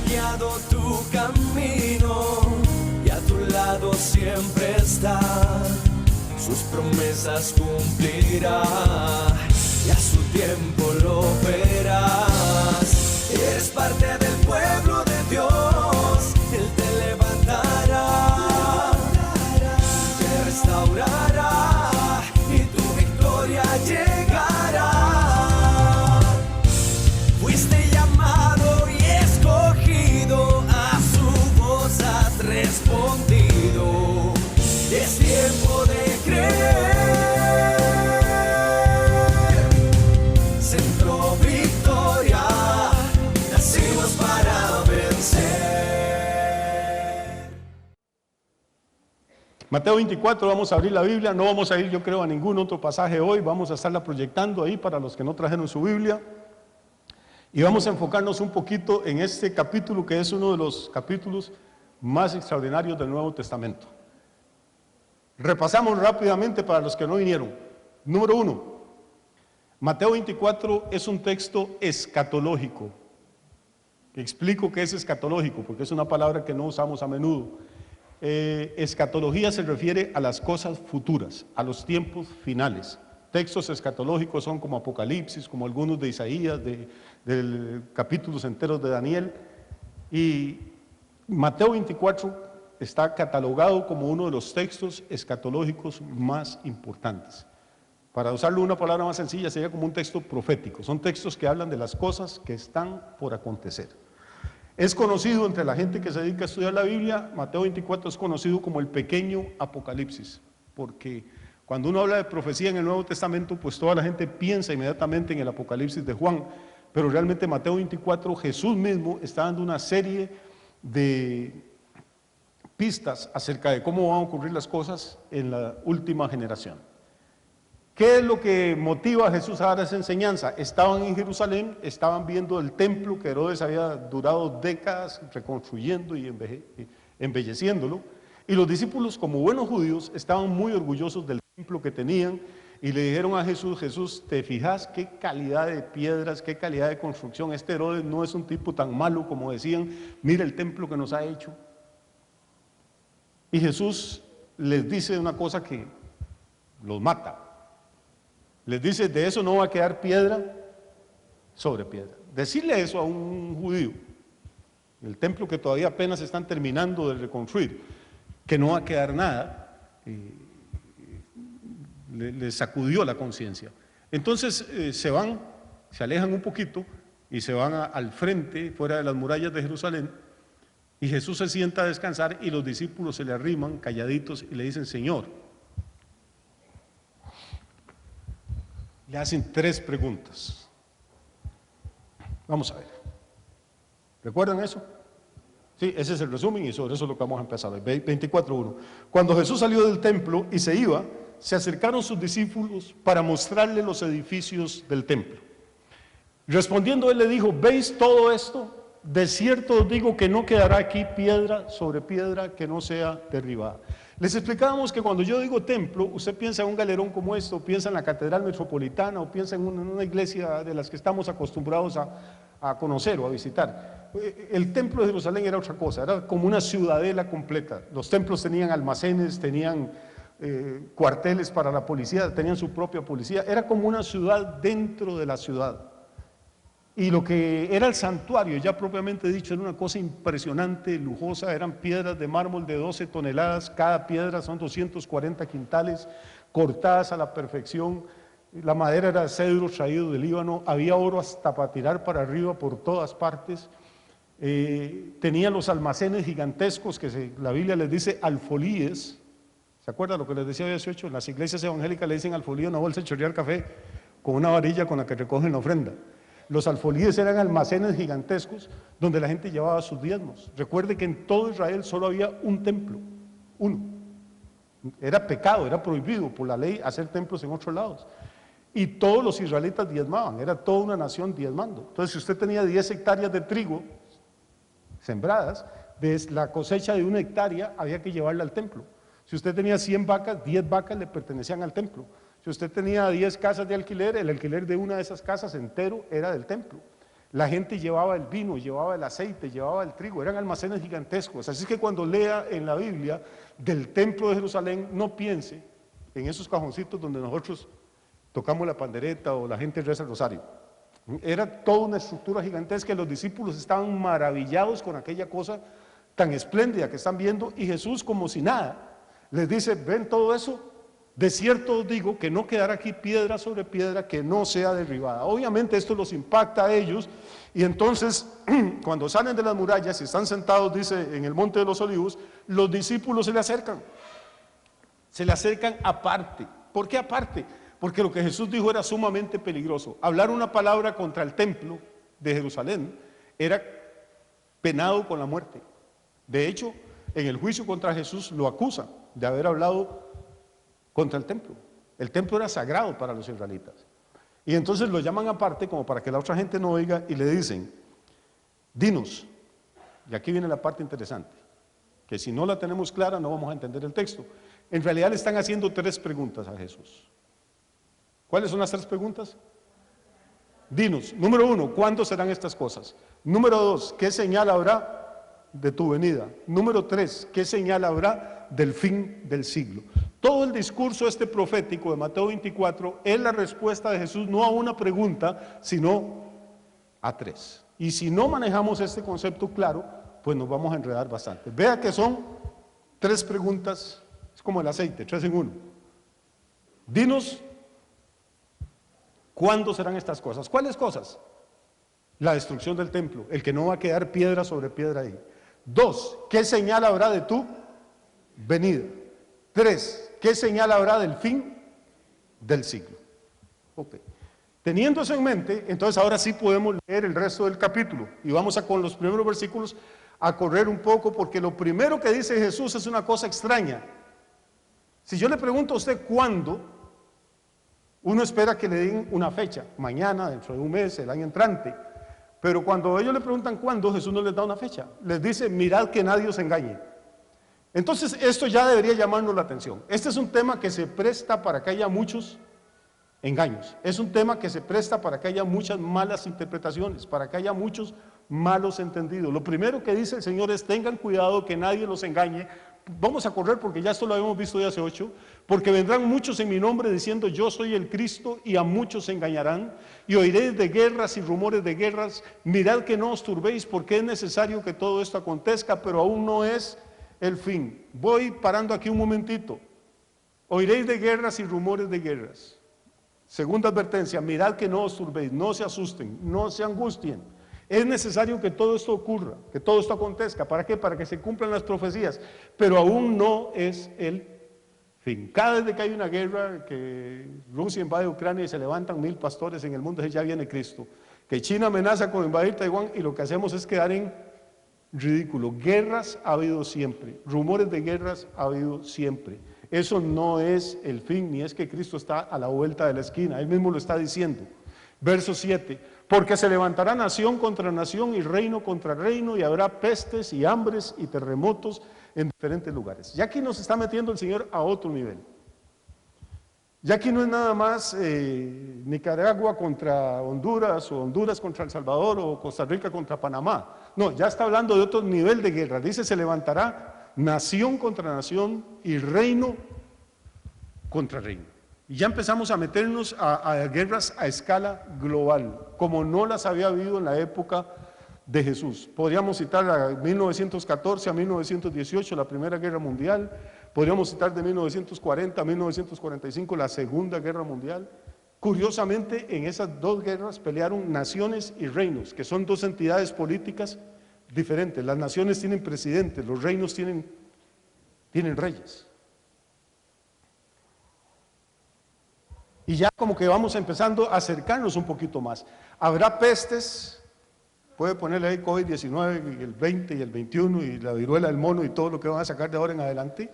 guiado tu camino y a tu lado siempre está. Sus promesas cumplirá y a su tiempo lo verás. Eres parte del pueblo de Dios, Él te levantará, te restaurará y tu victoria llegará. Fuiste llamado y escogido, a su voz has respondido. Es tiempo de creer. Centro Victoria, nacimos para vencer. Mateo 24, vamos a abrir la Biblia, no vamos a ir yo creo a ningún otro pasaje hoy, vamos a estarla proyectando ahí para los que no trajeron su Biblia. Y vamos a enfocarnos un poquito en este capítulo que es uno de los capítulos más extraordinarios del Nuevo Testamento. Repasamos rápidamente para los que no vinieron. Número 1, Mateo 24 es un texto escatológico. Explico qué es escatológico, porque es una palabra que no usamos a menudo. Escatología se refiere a las cosas futuras, a los tiempos finales. Textos escatológicos son como Apocalipsis, como algunos de Isaías, de capítulos enteros de Daniel. Y Mateo 24 está catalogado como uno de los textos escatológicos más importantes. Para usarlo una palabra más sencilla, sería como un texto profético. Son textos que hablan de las cosas que están por acontecer. Es conocido entre la gente que se dedica a estudiar la Biblia, Mateo 24 es conocido como el pequeño Apocalipsis, porque cuando uno habla de profecía en el Nuevo Testamento, pues toda la gente piensa inmediatamente en el Apocalipsis de Juan, pero realmente Mateo 24, Jesús mismo está dando una serie de pistas acerca de cómo van a ocurrir las cosas en la última generación. ¿Qué es lo que motiva a Jesús a dar esa enseñanza? Estaban en Jerusalén, estaban viendo el templo que Herodes había durado décadas reconstruyendo y embelleciéndolo, y los discípulos, como buenos judíos, estaban muy orgullosos del templo que tenían, y le dijeron a Jesús: Jesús, ¿te fijas qué calidad de piedras, qué calidad de construcción? Este Herodes no es un tipo tan malo como decían, mira el templo que nos ha hecho. Y Jesús les dice una cosa que los mata. Les dice: de eso no va a quedar piedra sobre piedra. Decirle eso a un judío, el templo que todavía apenas están terminando de reconstruir, que no va a quedar nada, le sacudió la conciencia. Entonces se alejan un poquito y se van al frente, fuera de las murallas de Jerusalén, y Jesús se sienta a descansar y los discípulos se le arriman calladitos y le dicen: Señor. Le hacen 3 preguntas. Vamos a ver. ¿Recuerdan eso? Sí, ese es el resumen y sobre eso es lo que vamos a empezar hoy. 24:1. Cuando Jesús salió del templo y se iba, se acercaron sus discípulos para mostrarle los edificios del templo. Respondiendo él le dijo: ¿veis todo esto? De cierto os digo que no quedará aquí piedra sobre piedra que no sea derribada. Les explicábamos que cuando yo digo templo, usted piensa en un galerón como esto, o piensa en la Catedral Metropolitana, o piensa en una iglesia de las que estamos acostumbrados a conocer o a visitar. El templo de Jerusalén era otra cosa, era como una ciudadela completa. Los templos tenían almacenes, tenían cuarteles para la policía, tenían su propia policía, era como una ciudad dentro de la ciudad. Y lo que era el santuario, ya propiamente dicho, era una cosa impresionante, lujosa. Eran piedras de mármol de 12 toneladas, cada piedra son 240 quintales, cortadas a la perfección. La madera era de cedro traído del Líbano, había oro hasta para tirar para arriba por todas partes. Tenían los almacenes gigantescos que la Biblia les dice alfolíes. ¿Se acuerdan lo que les decía 18? En las iglesias evangélicas le dicen alfolía, una bolsa de chorrear café con una varilla con la que recogen la ofrenda. Los alfolíes eran almacenes gigantescos donde la gente llevaba sus diezmos. Recuerde que en todo Israel solo había un templo, uno. Era pecado, era prohibido por la ley hacer templos en otros lados. Y todos los israelitas diezmaban, era toda una nación diezmando. Entonces, si usted tenía 10 hectáreas de trigo sembradas, de la cosecha de 1 hectárea había que llevarla al templo. Si usted tenía 100 vacas, 10 vacas le pertenecían al templo. Si usted tenía 10 casas de alquiler, el alquiler de una de esas casas entero era del templo. La gente llevaba el vino, llevaba el aceite, llevaba el trigo, eran almacenes gigantescos. Así que cuando lea en la Biblia del templo de Jerusalén, no piense en esos cajoncitos donde nosotros tocamos la pandereta o la gente reza el rosario. Era toda una estructura gigantesca y los discípulos estaban maravillados con aquella cosa tan espléndida que están viendo, y Jesús, como si nada, les dice: ven todo eso, de cierto os digo que no quedará aquí piedra sobre piedra que no sea derribada. Obviamente esto los impacta a ellos, y entonces cuando salen de las murallas y están sentados, dice, en el monte de los olivos, los discípulos se le acercan aparte. ¿Por qué aparte? Porque lo que Jesús dijo era sumamente peligroso. Hablar una palabra contra el templo de Jerusalén era penado con la muerte. De hecho, en el juicio contra Jesús lo acusan de haber hablado contra el templo. El templo era sagrado para los israelitas. Y entonces lo llaman aparte como para que la otra gente no oiga, y le dicen: dinos, y aquí viene la parte interesante, que si no la tenemos clara no vamos a entender el texto. En realidad le están haciendo 3 preguntas a Jesús. ¿Cuáles son las 3 preguntas? Dinos, número 1, ¿cuándo serán estas cosas? Número 2, ¿qué señal habrá de tu venida? Número 3, ¿qué señal habrá del fin del siglo? Todo el discurso profético de Mateo 24 es la respuesta de Jesús no a una pregunta, sino a 3. Y si no manejamos este concepto claro, pues nos vamos a enredar bastante. Vea que son 3 preguntas, es como el aceite, 3 en 1. Dinos, ¿cuándo serán estas cosas? ¿Cuáles cosas? La destrucción del templo, el que no va a quedar piedra sobre piedra ahí. 2, ¿qué señal habrá de tu venida? 3, ¿qué señal habrá del fin del siglo? Ok. Teniendo eso en mente, entonces ahora sí podemos leer el resto del capítulo, y vamos a, con los primeros versículos, a correr un poco, porque lo primero que dice Jesús es una cosa extraña. Si yo le pregunto a usted cuándo, uno espera que le den una fecha, mañana, dentro de un mes, el año entrante. Pero cuando ellos le preguntan cuándo, Jesús no les da una fecha. Les dice: mirad que nadie os engañe. Entonces esto ya debería llamarnos la atención. Este es un tema que se presta para que haya muchos engaños. Es un tema que se presta para que haya muchas malas interpretaciones, para que haya muchos malos entendidos. Lo primero que dice el Señor es: tengan cuidado que nadie los engañe. Vamos a correr porque ya esto lo habíamos visto ya hace 8, porque vendrán muchos en mi nombre diciendo: yo soy el Cristo, y a muchos se engañarán, y oiréis de guerras y rumores de guerras. Mirad que no os turbéis, porque es necesario que todo esto acontezca, pero aún no es el fin. Voy parando aquí un momentito. Oiréis de guerras y rumores de guerras. Segunda advertencia: mirad que no os turbéis, no se asusten, no se angustien. Es necesario que todo esto ocurra, que todo esto acontezca. ¿Para qué? Para que se cumplan las profecías, pero aún no es el fin. Cada vez que hay una guerra, que Rusia invade Ucrania y se levantan 1000 pastores en el mundo, ya viene Cristo. Que China amenaza con invadir Taiwán, y lo que hacemos es quedar en ridículo. Guerras ha habido siempre, rumores de guerras ha habido siempre. Eso no es el fin, ni es que Cristo está a la vuelta de la esquina. Él mismo lo está diciendo. Verso 7: porque se levantará nación contra nación y reino contra reino, y habrá pestes y hambres y terremotos en diferentes lugares. Ya aquí nos está metiendo el Señor a otro nivel. Ya aquí no es nada más Nicaragua contra Honduras, o Honduras contra El Salvador, o Costa Rica contra Panamá. No, ya está hablando de otro nivel de guerra. Dice: se levantará nación contra nación y reino contra reino. Y ya empezamos a meternos a guerras a escala global, como no las había habido en la época de Jesús. Podríamos citar a 1914 a 1918, la Primera Guerra Mundial. Podríamos citar de 1940 a 1945, la Segunda Guerra Mundial. Curiosamente, en esas 2 guerras pelearon naciones y reinos, que son 2 entidades políticas diferentes. Las naciones tienen presidentes, los reinos tienen reyes. Y ya como que vamos empezando a acercarnos un poquito más. Habrá pestes, puede ponerle ahí COVID-19, el 20 y el 21, y la viruela del mono y todo lo que van a sacar de ahora en adelante.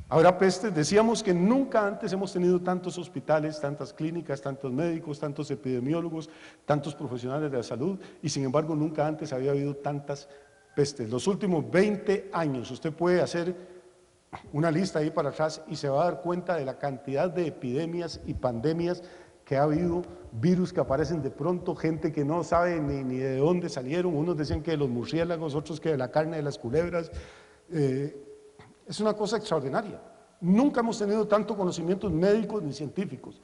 Habrá pestes. Decíamos que nunca antes hemos tenido tantos hospitales, tantas clínicas, tantos médicos, tantos epidemiólogos, tantos profesionales de la salud, y sin embargo nunca antes había habido tantas pestes. Los últimos 20 años, usted puede hacer una lista ahí para atrás y se va a dar cuenta de la cantidad de epidemias y pandemias que ha habido virus que aparecen de pronto, gente que no sabe ni de dónde salieron, unos decían que de los murciélagos, otros que de la carne de las culebras. Es una cosa extraordinaria. Nunca hemos tenido tanto conocimientos médicos ni científicos,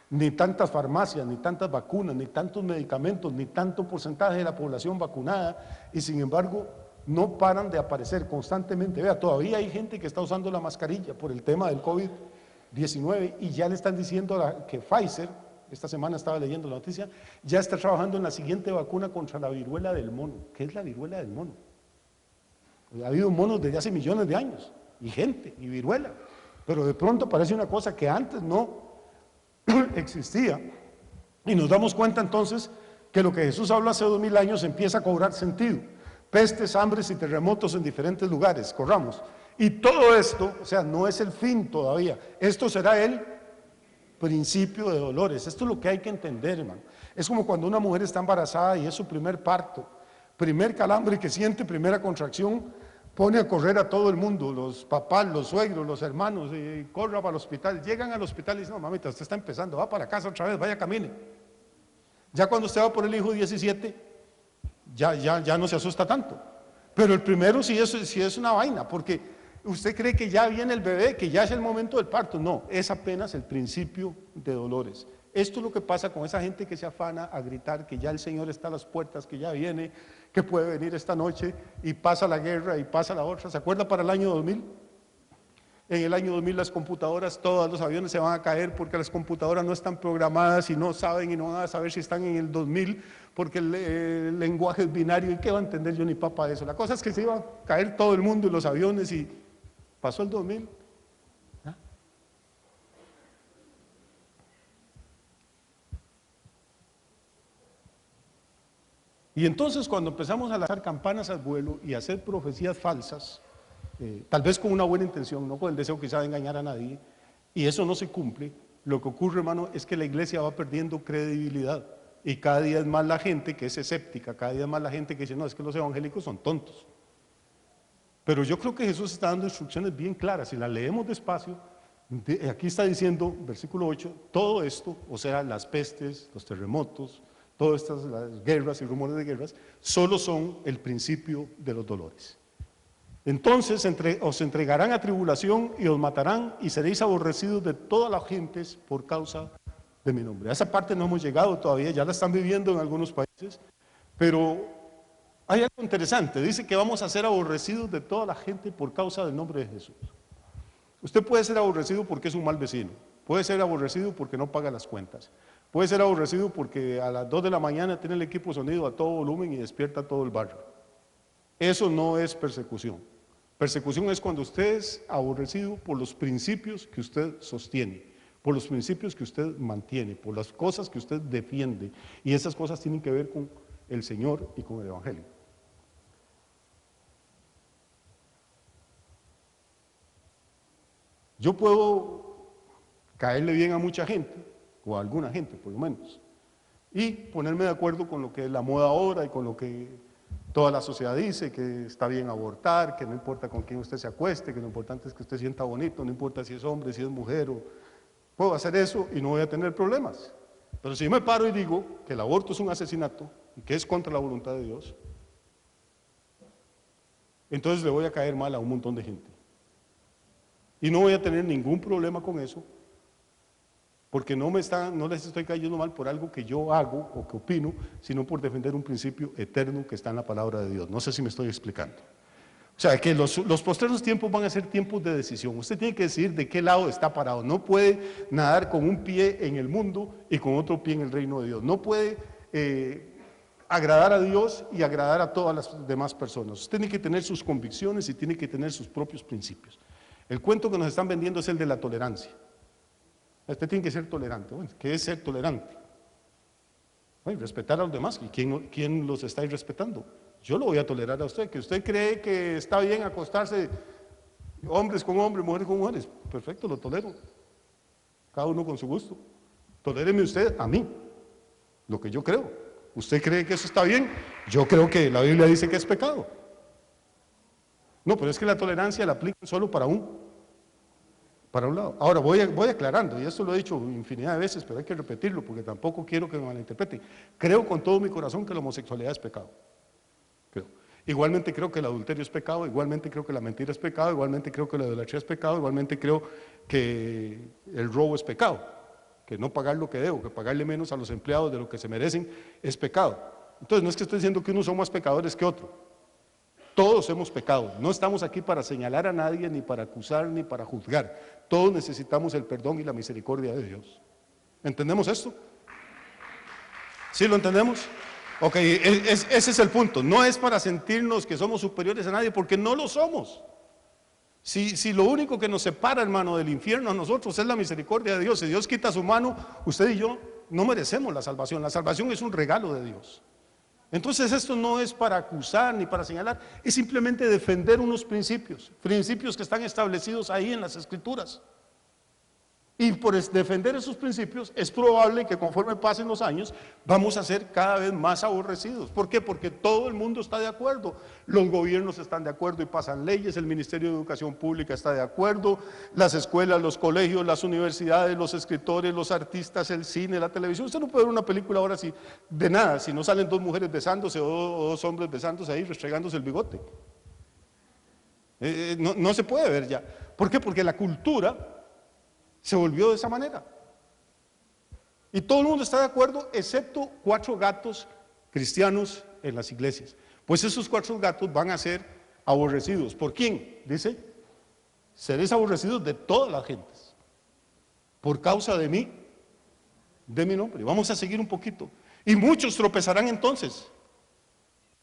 ni tantas farmacias, ni tantas vacunas, ni tantos medicamentos, ni tanto porcentaje de la población vacunada, y sin embargo no paran de aparecer constantemente. Vea, todavía hay gente que está usando la mascarilla por el tema del COVID-19 y ya le están diciendo que Pfizer, esta semana estaba leyendo la noticia, ya está trabajando en la siguiente vacuna contra la viruela del mono. ¿Qué es la viruela del mono? Ha habido monos desde hace millones de años, y gente, y viruela, pero de pronto aparece una cosa que antes no existía, y nos damos cuenta entonces que lo que Jesús habló hace 2000 años empieza a cobrar sentido. Pestes, hambres y terremotos en diferentes lugares, corramos. Y todo esto, o sea, no es el fin todavía, esto será el principio de dolores. Esto es lo que hay que entender, hermano. Es como cuando una mujer está embarazada y es su primer parto, primer calambre que siente, primera contracción, pone a correr a todo el mundo, los papás, los suegros, los hermanos, y corra para el hospital. Llegan al hospital y dicen: no, mamita, usted está empezando, va para casa otra vez, vaya, camine. Ya cuando usted va por el hijo 17, ya no se asusta tanto. Pero el primero sí es una vaina, porque usted cree que ya viene el bebé, que ya es el momento del parto. No, es apenas el principio de dolores. Esto es lo que pasa con esa gente que se afana a gritar que ya el Señor está a las puertas, que ya viene, que puede venir esta noche, y pasa la guerra y pasa la otra. ¿Se acuerda para el año 2000? En el año 2000 las computadoras, todos los aviones se van a caer porque las computadoras no están programadas y no saben y no van a saber si están en el 2000 porque el lenguaje es binario. ¿Y qué va a entender yo ni papa de eso? La cosa es que se iba a caer todo el mundo y los aviones, y pasó el 2000. ¿Ah? Y entonces cuando empezamos a lanzar campanas al vuelo y a hacer profecías falsas, tal vez con una buena intención, no con el deseo quizá de engañar a nadie, y eso no se cumple, lo que ocurre, hermano, es que la iglesia va perdiendo credibilidad, y cada día es más la gente que es escéptica, cada día es más la gente que dice: no, es que los evangélicos son tontos. Pero yo creo que Jesús está dando instrucciones bien claras, si las leemos despacio. Aquí está diciendo, versículo 8, todo esto, o sea, las pestes, los terremotos, todas estas las guerras y rumores de guerras, solo son el principio de los dolores. Entonces os entregarán a tribulación y os matarán, y seréis aborrecidos de todas las gentes por causa de mi nombre. A esa parte no hemos llegado todavía, ya la están viviendo en algunos países, pero hay algo interesante. Dice que vamos a ser aborrecidos de toda la gente por causa del nombre de Jesús. Usted puede ser aborrecido porque es un mal vecino, puede ser aborrecido porque no paga las cuentas, puede ser aborrecido porque a las 2 de la mañana tiene el equipo sonido a todo volumen y despierta a todo el barrio. Eso no es persecución. Persecución es cuando usted es aborrecido por los principios que usted sostiene, por los principios que usted mantiene, por las cosas que usted defiende, y esas cosas tienen que ver con el Señor y con el Evangelio. Yo puedo caerle bien a mucha gente, o a alguna gente por lo menos, y ponerme de acuerdo con lo que es la moda ahora y con lo que toda la sociedad dice, que está bien abortar, que no importa con quién usted se acueste, que lo importante es que usted sienta bonito, no importa si es hombre, si es mujer, puedo hacer eso y no voy a tener problemas. Pero si yo me paro y digo que el aborto es un asesinato y que es contra la voluntad de Dios, entonces le voy a caer mal a un montón de gente. Y no voy a tener ningún problema con eso, porque no les estoy cayendo mal por algo que yo hago o que opino, sino por defender un principio eterno que está en la palabra de Dios. No sé si me estoy explicando. O sea, que los postreros tiempos van a ser tiempos de decisión. Usted tiene que decidir de qué lado está parado. No puede nadar con un pie en el mundo y con otro pie en el reino de Dios. No puede agradar a Dios y agradar a todas las demás personas. Usted tiene que tener sus convicciones y tiene que tener sus propios principios. El cuento que nos están vendiendo es el de la tolerancia. Usted tiene que ser tolerante. Bueno, ¿qué es ser tolerante? Bueno, respetar a los demás. ¿Y quién los está respetando? Yo lo voy a tolerar a usted. Que usted cree que está bien acostarse hombres con hombres, mujeres con mujeres. Perfecto, lo tolero. Cada uno con su gusto. Toléreme usted a mí, lo que yo creo. ¿Usted cree que eso está bien? Yo creo que la Biblia dice que es pecado. No, pero es que la tolerancia la aplican solo para un para un lado. Ahora voy aclarando, y esto lo he dicho infinidad de veces, pero hay que repetirlo porque tampoco quiero que me malinterpreten. Creo con todo mi corazón que la homosexualidad es pecado. Creo. Igualmente creo que el adulterio es pecado, igualmente creo que la mentira es pecado, igualmente creo que la idolatría es pecado, igualmente creo que el robo es pecado, que no pagar lo que debo, que pagarle menos a los empleados de lo que se merecen es pecado. Entonces no es que estoy diciendo que unos son más pecadores que otros. Todos hemos pecado, no estamos aquí para señalar a nadie, ni para acusar, ni para juzgar. Todos necesitamos el perdón y la misericordia de Dios. ¿Entendemos esto? ¿Sí lo entendemos? Ok, ese es el punto. No es para sentirnos que somos superiores a nadie, porque no lo somos. Si lo único que nos separa, hermano, del infierno a nosotros es la misericordia de Dios. Si Dios quita su mano, usted y yo no merecemos la salvación. La salvación es un regalo de Dios. Entonces esto no es para acusar ni para señalar, es simplemente defender unos principios que están establecidos ahí en las Escrituras. Y por defender esos principios es probable que conforme pasen los años vamos a ser cada vez más aborrecidos. ¿Por qué? Porque todo el mundo está de acuerdo, los gobiernos están de acuerdo y pasan leyes, el Ministerio de Educación Pública está de acuerdo, las escuelas, los colegios, las universidades, los escritores, los artistas, el cine, la televisión. Usted no puede ver una película ahora si, de nada, si no salen dos mujeres besándose o dos hombres besándose ahí, restregándose el bigote. No se puede ver ya. ¿Por qué? Porque la cultura se volvió de esa manera. Y todo el mundo está de acuerdo, excepto 4 gatos cristianos en las iglesias. Pues esos 4 gatos van a ser aborrecidos. ¿Por quién? Dice, seréis aborrecidos de todas las gentes, por causa de mí, de mi nombre. Vamos a seguir un poquito. Y muchos tropezarán entonces,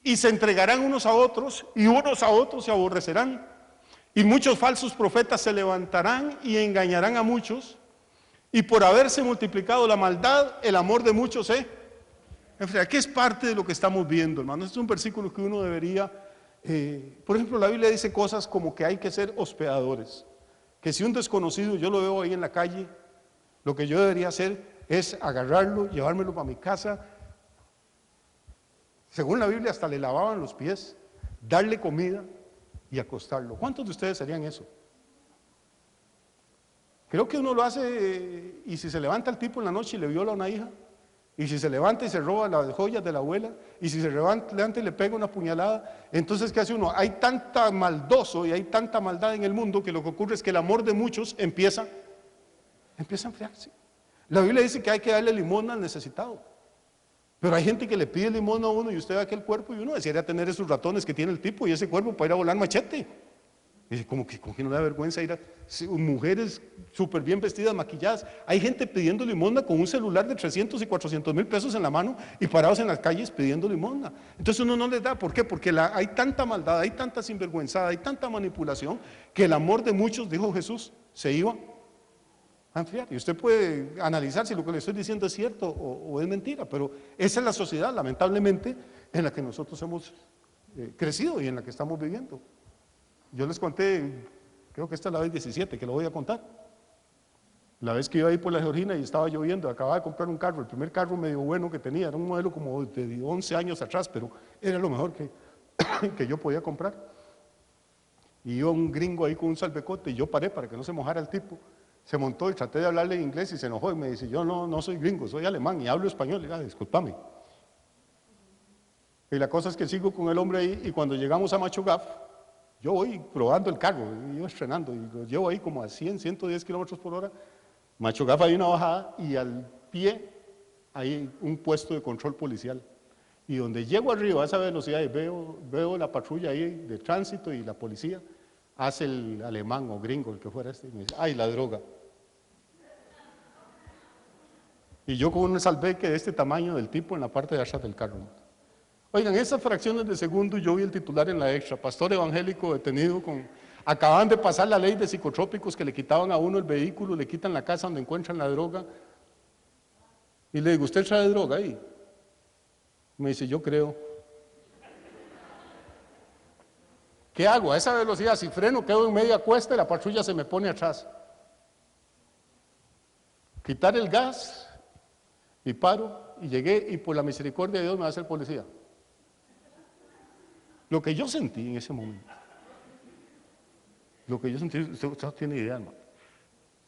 y se entregarán unos a otros, y unos a otros se aborrecerán. Y muchos falsos profetas se levantarán y engañarán a muchos, y por haberse multiplicado la maldad, el amor de muchos se enfriará. ¿Qué es parte de lo que estamos viendo, hermano? Este es un versículo que uno debería, por ejemplo, la Biblia dice cosas como que hay que ser hospedadores, que si un desconocido yo lo veo ahí en la calle, lo que yo debería hacer es agarrarlo, llevármelo para mi casa. Según la Biblia hasta le lavaban los pies, darle comida y acostarlo. ¿Cuántos de ustedes harían eso? Creo que uno lo hace, y si se levanta el tipo en la noche y le viola a una hija, y si se levanta y se roba las joyas de la abuela, y si se levanta y le pega una puñalada, entonces ¿qué hace uno? Hay tanta maldoso y hay tanta maldad en el mundo que lo que ocurre es que el amor de muchos empieza a enfriarse. La Biblia dice que hay que darle limosna al necesitado. Pero hay gente que le pide limosna a uno y usted ve aquel cuerpo y uno desearía tener esos ratones que tiene el tipo y ese cuerpo para ir a volar machete. Y dice, como que no le da vergüenza ir a mujeres súper bien vestidas, maquilladas. Hay gente pidiendo limosna con un celular de 300 y 400 mil pesos en la mano y parados en las calles pidiendo limosna. Entonces uno no les da. ¿Por qué? Porque hay tanta maldad, hay tanta sinvergüenzada, hay tanta manipulación que el amor de muchos, dijo Jesús, se iba a enfriar. Y usted puede analizar si lo que le estoy diciendo es cierto o es mentira, pero esa es la sociedad, lamentablemente, en la que nosotros hemos crecido y en la que estamos viviendo. Yo les conté, creo que esta es la vez 17 que lo voy a contar. La vez que iba ahí por la Georgina y estaba lloviendo, acababa de comprar un carro, el primer carro medio bueno que tenía, era un modelo como de 11 años atrás, pero era lo mejor que yo podía comprar. Y iba un gringo ahí con un salvecote y yo paré para que no se mojara el tipo. Se montó y traté de hablarle en inglés y se enojó y me dice, yo no soy gringo, soy alemán y hablo español. Y diga, discúlpame. Y la cosa es que sigo con el hombre ahí y cuando llegamos a Macho Gaf, yo voy probando el carro, yo estrenando y lo llevo ahí como a 100, 110 kilómetros por hora. Macho Gaf hay una bajada y al pie hay un puesto de control policial. Y donde llego arriba a esa velocidad y veo la patrulla ahí de tránsito y la policía, hace el alemán o gringo, el que fuera y me dice, ay, la droga. Y yo con un salveque de este tamaño del tipo en la parte de atrás del carro. Oigan, esas fracciones de segundo yo vi el titular en la Extra, pastor evangélico detenido acaban de pasar la ley de psicotrópicos que le quitaban a uno el vehículo, le quitan la casa donde encuentran la droga. Y le digo, ¿usted trae droga ahí? Me dice, yo creo. ¿Qué hago? A esa velocidad, si freno, quedo en media cuesta y la patrulla se me pone atrás. Quitar el gas y paro y llegué y por la misericordia de Dios me va a hacer policía. Lo que yo sentí en ese momento, usted no tiene idea, hermano.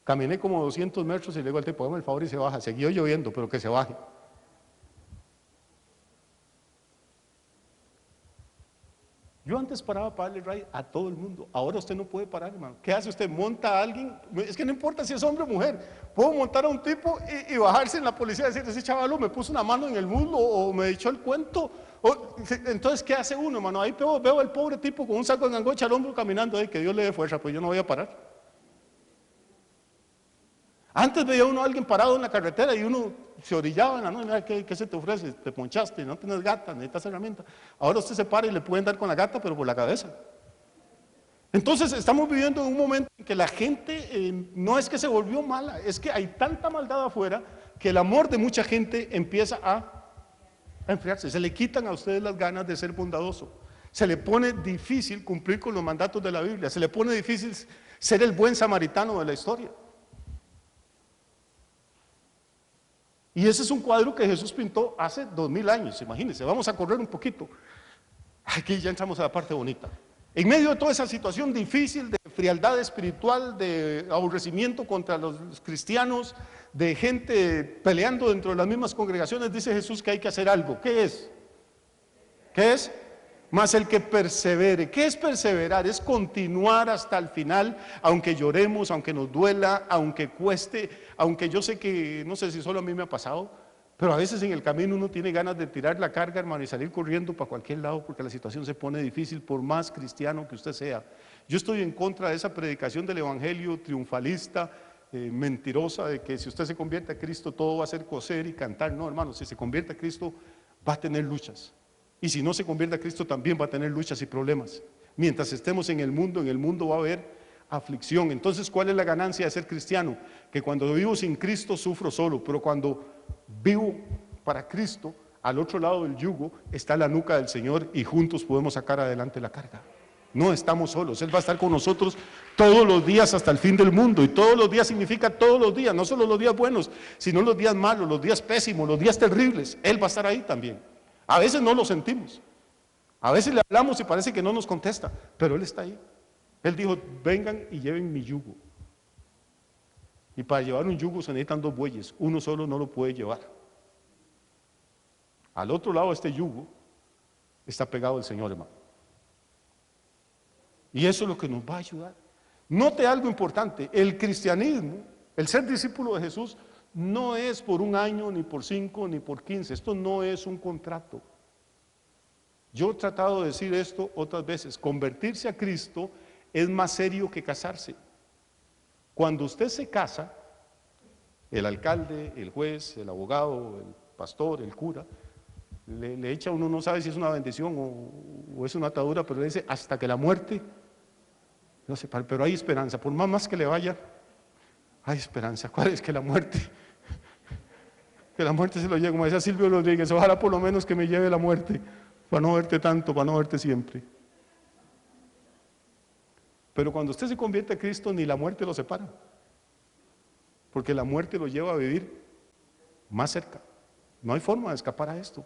Caminé como 200 metros y le digo al tipo, hágame el favor y se baja. Siguió lloviendo, pero que se baje. Yo antes paraba para darle ride a todo el mundo. Ahora usted no puede parar, hermano. ¿Qué hace usted? ¿Monta a alguien? Es que no importa si es hombre o mujer. Puedo montar a un tipo y bajarse en la policía y decir, ese chavalo me puso una mano en el muslo o me echó el cuento. Entonces, ¿qué hace uno, hermano? Ahí veo al pobre tipo con un saco de gangocha al hombro caminando. Que Dios le dé fuerza, pues yo no voy a parar. Antes veía uno a alguien parado en la carretera y uno se orillaba en la noche. Mira, ¿qué se te ofrece? Te ponchaste, no tienes gata, necesitas herramienta. Ahora usted se para y le pueden dar con la gata, pero por la cabeza. Entonces estamos viviendo en un momento en que la gente no es que se volvió mala, es que hay tanta maldad afuera que el amor de mucha gente empieza a enfriarse. Se le quitan a ustedes las ganas de ser bondadoso. Se le pone difícil cumplir con los mandatos de la Biblia. Se le pone difícil ser el buen samaritano de la historia. Y ese es un cuadro que Jesús pintó hace 2000 años, imagínense. Vamos a correr un poquito. Aquí ya entramos a la parte bonita. En medio de toda esa situación difícil, de frialdad espiritual, de aborrecimiento contra los cristianos, de gente peleando dentro de las mismas congregaciones, dice Jesús que hay que hacer algo. ¿Qué es? ¿Qué es? Mas el que persevere. ¿Qué es perseverar? Es continuar hasta el final, aunque lloremos, aunque nos duela, aunque cueste, aunque yo sé que, no sé si solo a mí me ha pasado, pero a veces en el camino uno tiene ganas de tirar la carga, hermano, y salir corriendo para cualquier lado porque la situación se pone difícil, por más cristiano que usted sea. Yo estoy en contra de esa predicación del evangelio triunfalista, mentirosa, de que si usted se convierte a Cristo todo va a ser coser y cantar. No, hermano, si se convierte a Cristo va a tener luchas. Y si no se convierte a Cristo también va a tener luchas y problemas. Mientras estemos en el mundo va a haber aflicción. Entonces, ¿cuál es la ganancia de ser cristiano? Que cuando vivo sin Cristo sufro solo, pero cuando vivo para Cristo, al otro lado del yugo está la nuca del Señor y juntos podemos sacar adelante la carga. No estamos solos, Él va a estar con nosotros todos los días hasta el fin del mundo. Y todos los días significa todos los días, no solo los días buenos, sino los días malos, los días pésimos, los días terribles. Él va a estar ahí también. A veces no lo sentimos, a veces le hablamos y parece que no nos contesta, pero Él está ahí. Él dijo, vengan y lleven mi yugo. Y para llevar un yugo se necesitan 2 bueyes, uno solo no lo puede llevar. Al otro lado de este yugo está pegado el Señor, hermano. Y eso es lo que nos va a ayudar. Note algo importante, el cristianismo, el ser discípulo de Jesús, no es por 1 año, ni por 5, ni por 15. Esto no es un contrato. Yo he tratado de decir esto otras veces. Convertirse a Cristo es más serio que casarse. Cuando usted se casa, el alcalde, el juez, el abogado, el pastor, el cura, le echa, uno no sabe si es una bendición o es una atadura, pero le dice, hasta que la muerte, no sé, pero hay esperanza. Por más que le vaya, hay esperanza. ¿Cuál es? Que la muerte se lo lleve, como decía Silvio Rodríguez, ojalá por lo menos que me lleve la muerte, para no verte tanto, para no verte siempre. Pero cuando usted se convierte a Cristo, ni la muerte lo separa, porque la muerte lo lleva a vivir más cerca. No hay forma de escapar a esto.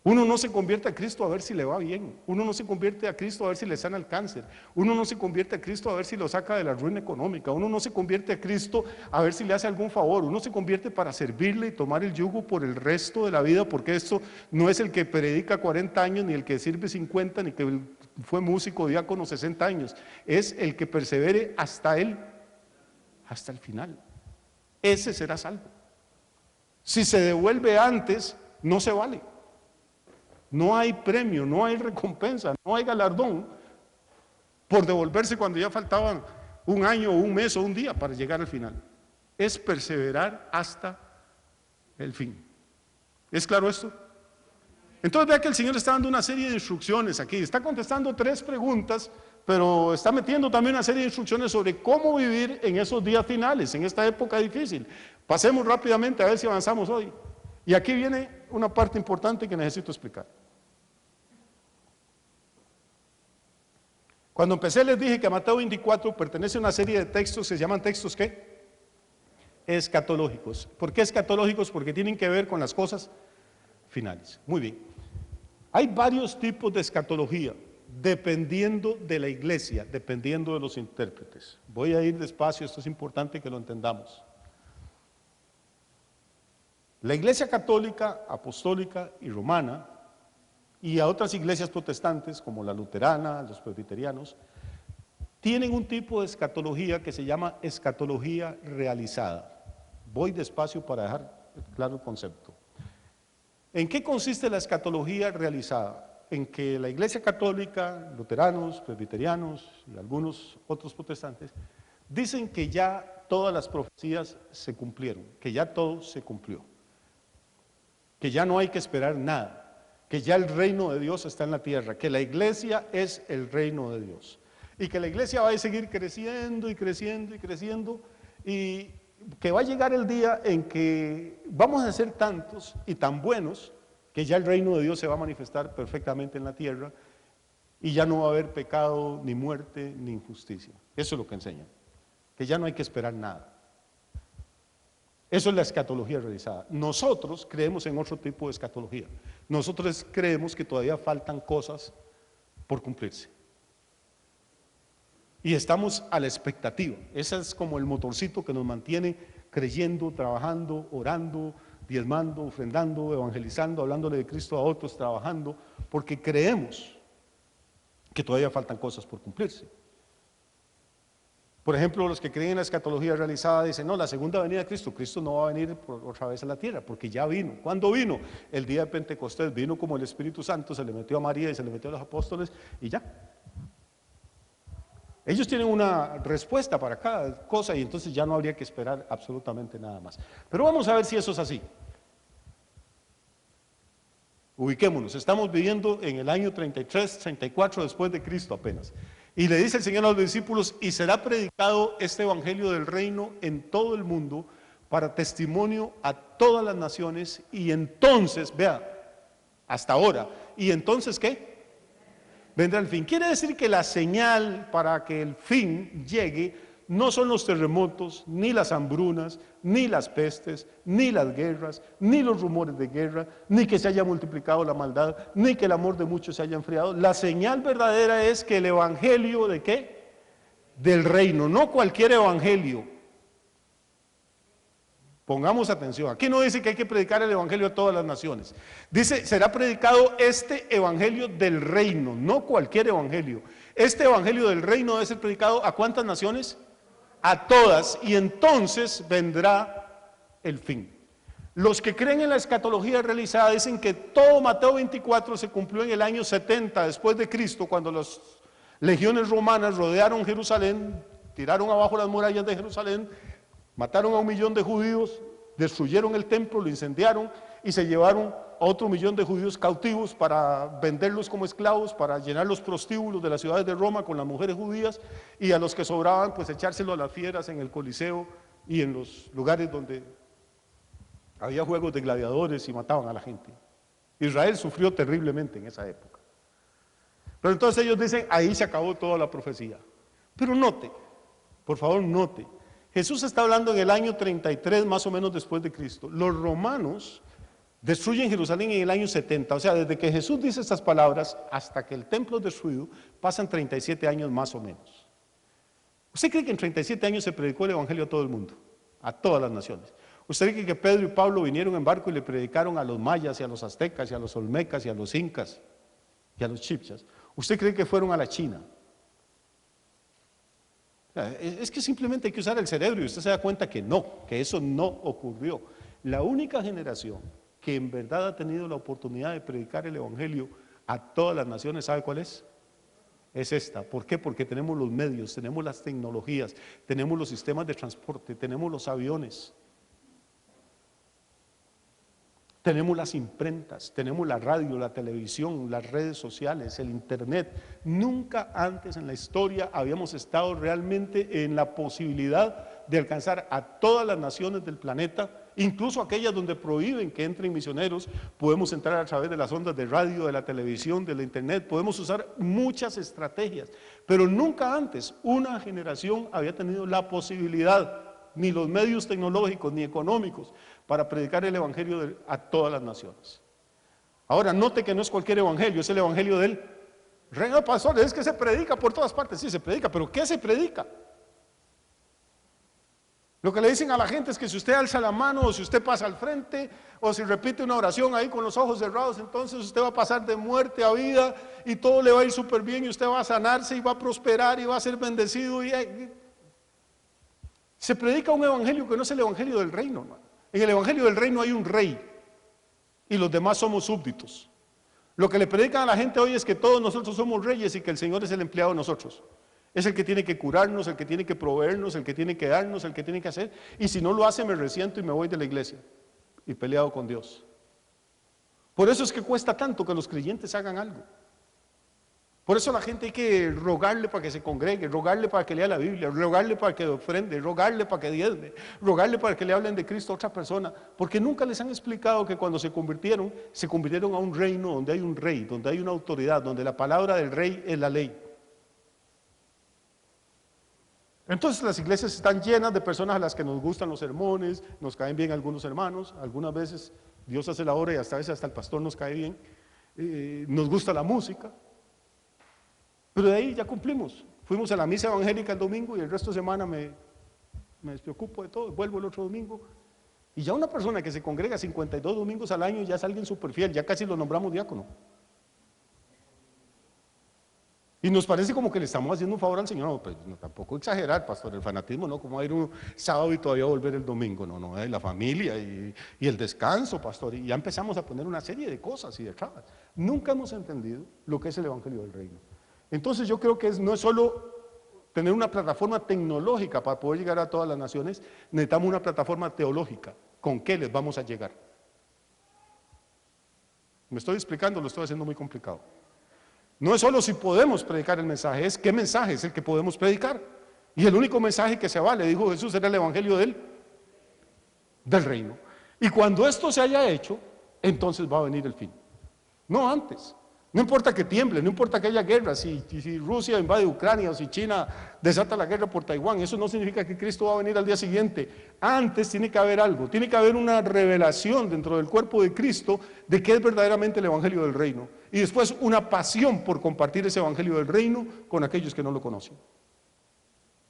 Uno no se convierte a Cristo a ver si le va bien. Uno no se convierte a Cristo a ver si le sana el cáncer. Uno no se convierte a Cristo a ver si lo saca de la ruina económica. Uno no se convierte a Cristo a ver si le hace algún favor. Uno se convierte para servirle y tomar el yugo por el resto de la vida, porque esto no es el que predica 40 años, ni el que sirve 50, ni que fue músico, diácono 60 años. Es el que persevere hasta el final. Ese será salvo. Si se devuelve antes, no se vale. No hay premio, no hay recompensa, no hay galardón por devolverse cuando ya faltaban 1 año, 1 mes o 1 día para llegar al final. Es perseverar hasta el fin. ¿Es claro esto? Entonces vea que el Señor está dando una serie de instrucciones aquí. Está contestando 3 preguntas, pero está metiendo también una serie de instrucciones sobre cómo vivir en esos días finales, en esta época difícil. Pasemos rápidamente a ver si avanzamos hoy. Y aquí viene una parte importante que necesito explicar. Cuando empecé les dije que a Mateo 24 pertenece a una serie de textos que se llaman textos ¿qué? Escatológicos. ¿Por qué escatológicos? Porque tienen que ver con las cosas finales. Muy bien. Hay varios tipos de escatología. dependiendo de la iglesia, dependiendo de los intérpretes. Voy a ir despacio, esto es importante que lo entendamos. La iglesia católica, apostólica y romana, y a otras iglesias protestantes como la luterana, los presbiterianos, tienen un tipo de escatología que se llama escatología realizada. Voy despacio para dejar claro el concepto. ¿En qué consiste la escatología realizada? En que la iglesia católica, luteranos, presbiterianos y algunos otros protestantes dicen que ya todas las profecías se cumplieron, que ya todo se cumplió, que ya no hay que esperar nada, que ya el reino de Dios está en la tierra, que la iglesia es el reino de Dios y que la iglesia va a seguir creciendo y creciendo y creciendo y que va a llegar el día en que vamos a ser tantos y tan buenos que ya el reino de Dios se va a manifestar perfectamente en la tierra y ya no va a haber pecado, ni muerte, ni injusticia. Eso es lo que enseñan, que ya no hay que esperar nada. Eso es la escatología realizada. Nosotros creemos en otro tipo de escatología. Nosotros creemos que todavía faltan cosas por cumplirse. Y estamos a la expectativa. Ese es como el motorcito que nos mantiene creyendo, trabajando, orando, diezmando, ofrendando, evangelizando, hablándole de Cristo a otros, trabajando, porque creemos que todavía faltan cosas por cumplirse. Por ejemplo, los que creen en la escatología realizada dicen, no, la segunda venida de Cristo, Cristo no va a venir otra vez a la tierra, porque ya vino. ¿Cuándo vino? El día de Pentecostés, vino como el Espíritu Santo, se le metió a María y se le metió a los apóstoles y ya. Ellos tienen una respuesta para cada cosa y entonces ya no habría que esperar absolutamente nada más. Pero vamos a ver si eso es así. Ubiquémonos, estamos viviendo en el año 33, 34 después de Cristo apenas. Y le dice el Señor a los discípulos, y será predicado este evangelio del reino en todo el mundo para testimonio a todas las naciones y entonces, vea, hasta ahora, y entonces ¿qué? Vendrá el fin. Quiere decir que la señal para que el fin llegue no son los terremotos, ni las hambrunas, ni las pestes, ni las guerras, ni los rumores de guerra, ni que se haya multiplicado la maldad, ni que el amor de muchos se haya enfriado. La señal verdadera es que el evangelio ¿de qué? Del reino, no cualquier evangelio. Pongamos atención, aquí no dice que hay que predicar el evangelio a todas las naciones. Dice, será predicado este evangelio del reino, no cualquier evangelio. Este evangelio del reino debe ser predicado ¿a cuántas naciones? A todas, y entonces vendrá el fin. Los que creen en la escatología realizada dicen que todo Mateo 24 se cumplió en el año 70 después de Cristo, cuando las legiones romanas rodearon Jerusalén, tiraron abajo las murallas de Jerusalén, mataron a 1 millón de judíos, destruyeron el templo, lo incendiaron y se llevaron a otro 1 millón de judíos cautivos para venderlos como esclavos, para llenar los prostíbulos de las ciudades de Roma con las mujeres judías y a los que sobraban pues echárselo a las fieras en el Coliseo y en los lugares donde había juegos de gladiadores y mataban a la gente. Israel sufrió terriblemente en esa época. Pero entonces ellos dicen, ahí se acabó toda la profecía. Pero note, por favor note, Jesús está hablando en el año 33 más o menos después de Cristo. Los romanos destruyen Jerusalén en el año 70, o sea, desde que Jesús dice estas palabras hasta que el templo es destruido, pasan 37 años más o menos. ¿Usted cree que en 37 años se predicó el evangelio a todo el mundo, a todas las naciones? ¿Usted cree que Pedro y Pablo vinieron en barco y le predicaron a los mayas y a los aztecas y a los olmecas y a los incas y a los chibchas? ¿Usted cree que fueron a la China? Es que simplemente hay que usar el cerebro y usted se da cuenta que no, que eso no ocurrió. La única generación que en verdad ha tenido la oportunidad de predicar el evangelio a todas las naciones, ¿sabe cuál es? Es esta. ¿Por qué? Porque tenemos los medios, tenemos las tecnologías, tenemos los sistemas de transporte, tenemos los aviones, tenemos las imprentas, tenemos la radio, la televisión, las redes sociales, el internet. Nunca antes en la historia habíamos estado realmente en la posibilidad de alcanzar a todas las naciones del planeta, incluso aquellas donde prohíben que entren misioneros. Podemos entrar a través de las ondas de radio, de la televisión, de la internet, podemos usar muchas estrategias, pero nunca antes una generación había tenido la posibilidad, ni los medios tecnológicos ni económicos, para predicar el evangelio a todas las naciones. Ahora, note que no es cualquier evangelio, es el evangelio del Reino de pastores, es que se predica por todas partes. Sí, se predica, pero ¿qué se predica? Lo que le dicen a la gente es que si usted alza la mano, o si usted pasa al frente, o si repite una oración ahí con los ojos cerrados, entonces usted va a pasar de muerte a vida y todo le va a ir súper bien y usted va a sanarse y va a prosperar y va a ser bendecido. Se predica un evangelio que no es el evangelio del reino, hermano. En el evangelio del reino hay un rey y los demás somos súbditos. Lo que le predican a la gente hoy es que todos nosotros somos reyes y que el Señor es el empleado de nosotros. Es el que tiene que curarnos, el que tiene que proveernos, el que tiene que darnos, el que tiene que hacer. Y si no lo hace, me resiento y me voy de la iglesia. Y peleado con Dios. Por eso es que cuesta tanto que los creyentes hagan algo. Por eso a la gente hay que rogarle para que se congregue, rogarle para que lea la Biblia, rogarle para que ofrende, rogarle para que diezme, rogarle para que le hablen de Cristo a otra persona. Porque nunca les han explicado que cuando se convirtieron a un reino donde hay un rey, donde hay una autoridad, donde la palabra del rey es la ley. Entonces las iglesias están llenas de personas a las que nos gustan los sermones, nos caen bien algunos hermanos, algunas veces Dios hace la obra y hasta a veces hasta el pastor nos cae bien, nos gusta la música, pero de ahí ya cumplimos. Fuimos a la misa evangélica el domingo y el resto de semana me despreocupo de todo, vuelvo el otro domingo. Y ya una persona que se congrega 52 domingos al año ya es alguien súper fiel, ya casi lo nombramos diácono. Y nos parece como que le estamos haciendo un favor al Señor. No, pues no, tampoco exagerar, pastor, el fanatismo, no, como va a ir un sábado y todavía volver el domingo, no, la familia y el descanso, pastor, y ya empezamos a poner una serie de cosas y de trabas. Nunca hemos entendido lo que es el evangelio del reino. Entonces yo creo que no es solo tener una plataforma tecnológica para poder llegar a todas las naciones, necesitamos una plataforma teológica. ¿Con qué les vamos a llegar? ¿Me estoy explicando? Lo estoy haciendo muy complicado. No es solo si podemos predicar el mensaje, es qué mensaje es el que podemos predicar. Y el único mensaje que se vale, dijo Jesús, era el evangelio del reino. Y cuando esto se haya hecho, entonces va a venir el fin. No antes. No importa que tiemble, no importa que haya guerra, si Rusia invade Ucrania o si China desata la guerra por Taiwán, eso no significa que Cristo va a venir al día siguiente. Antes tiene que haber algo, tiene que haber una revelación dentro del cuerpo de Cristo de qué es verdaderamente el evangelio del reino. Y después una pasión por compartir ese evangelio del reino con aquellos que no lo conocen.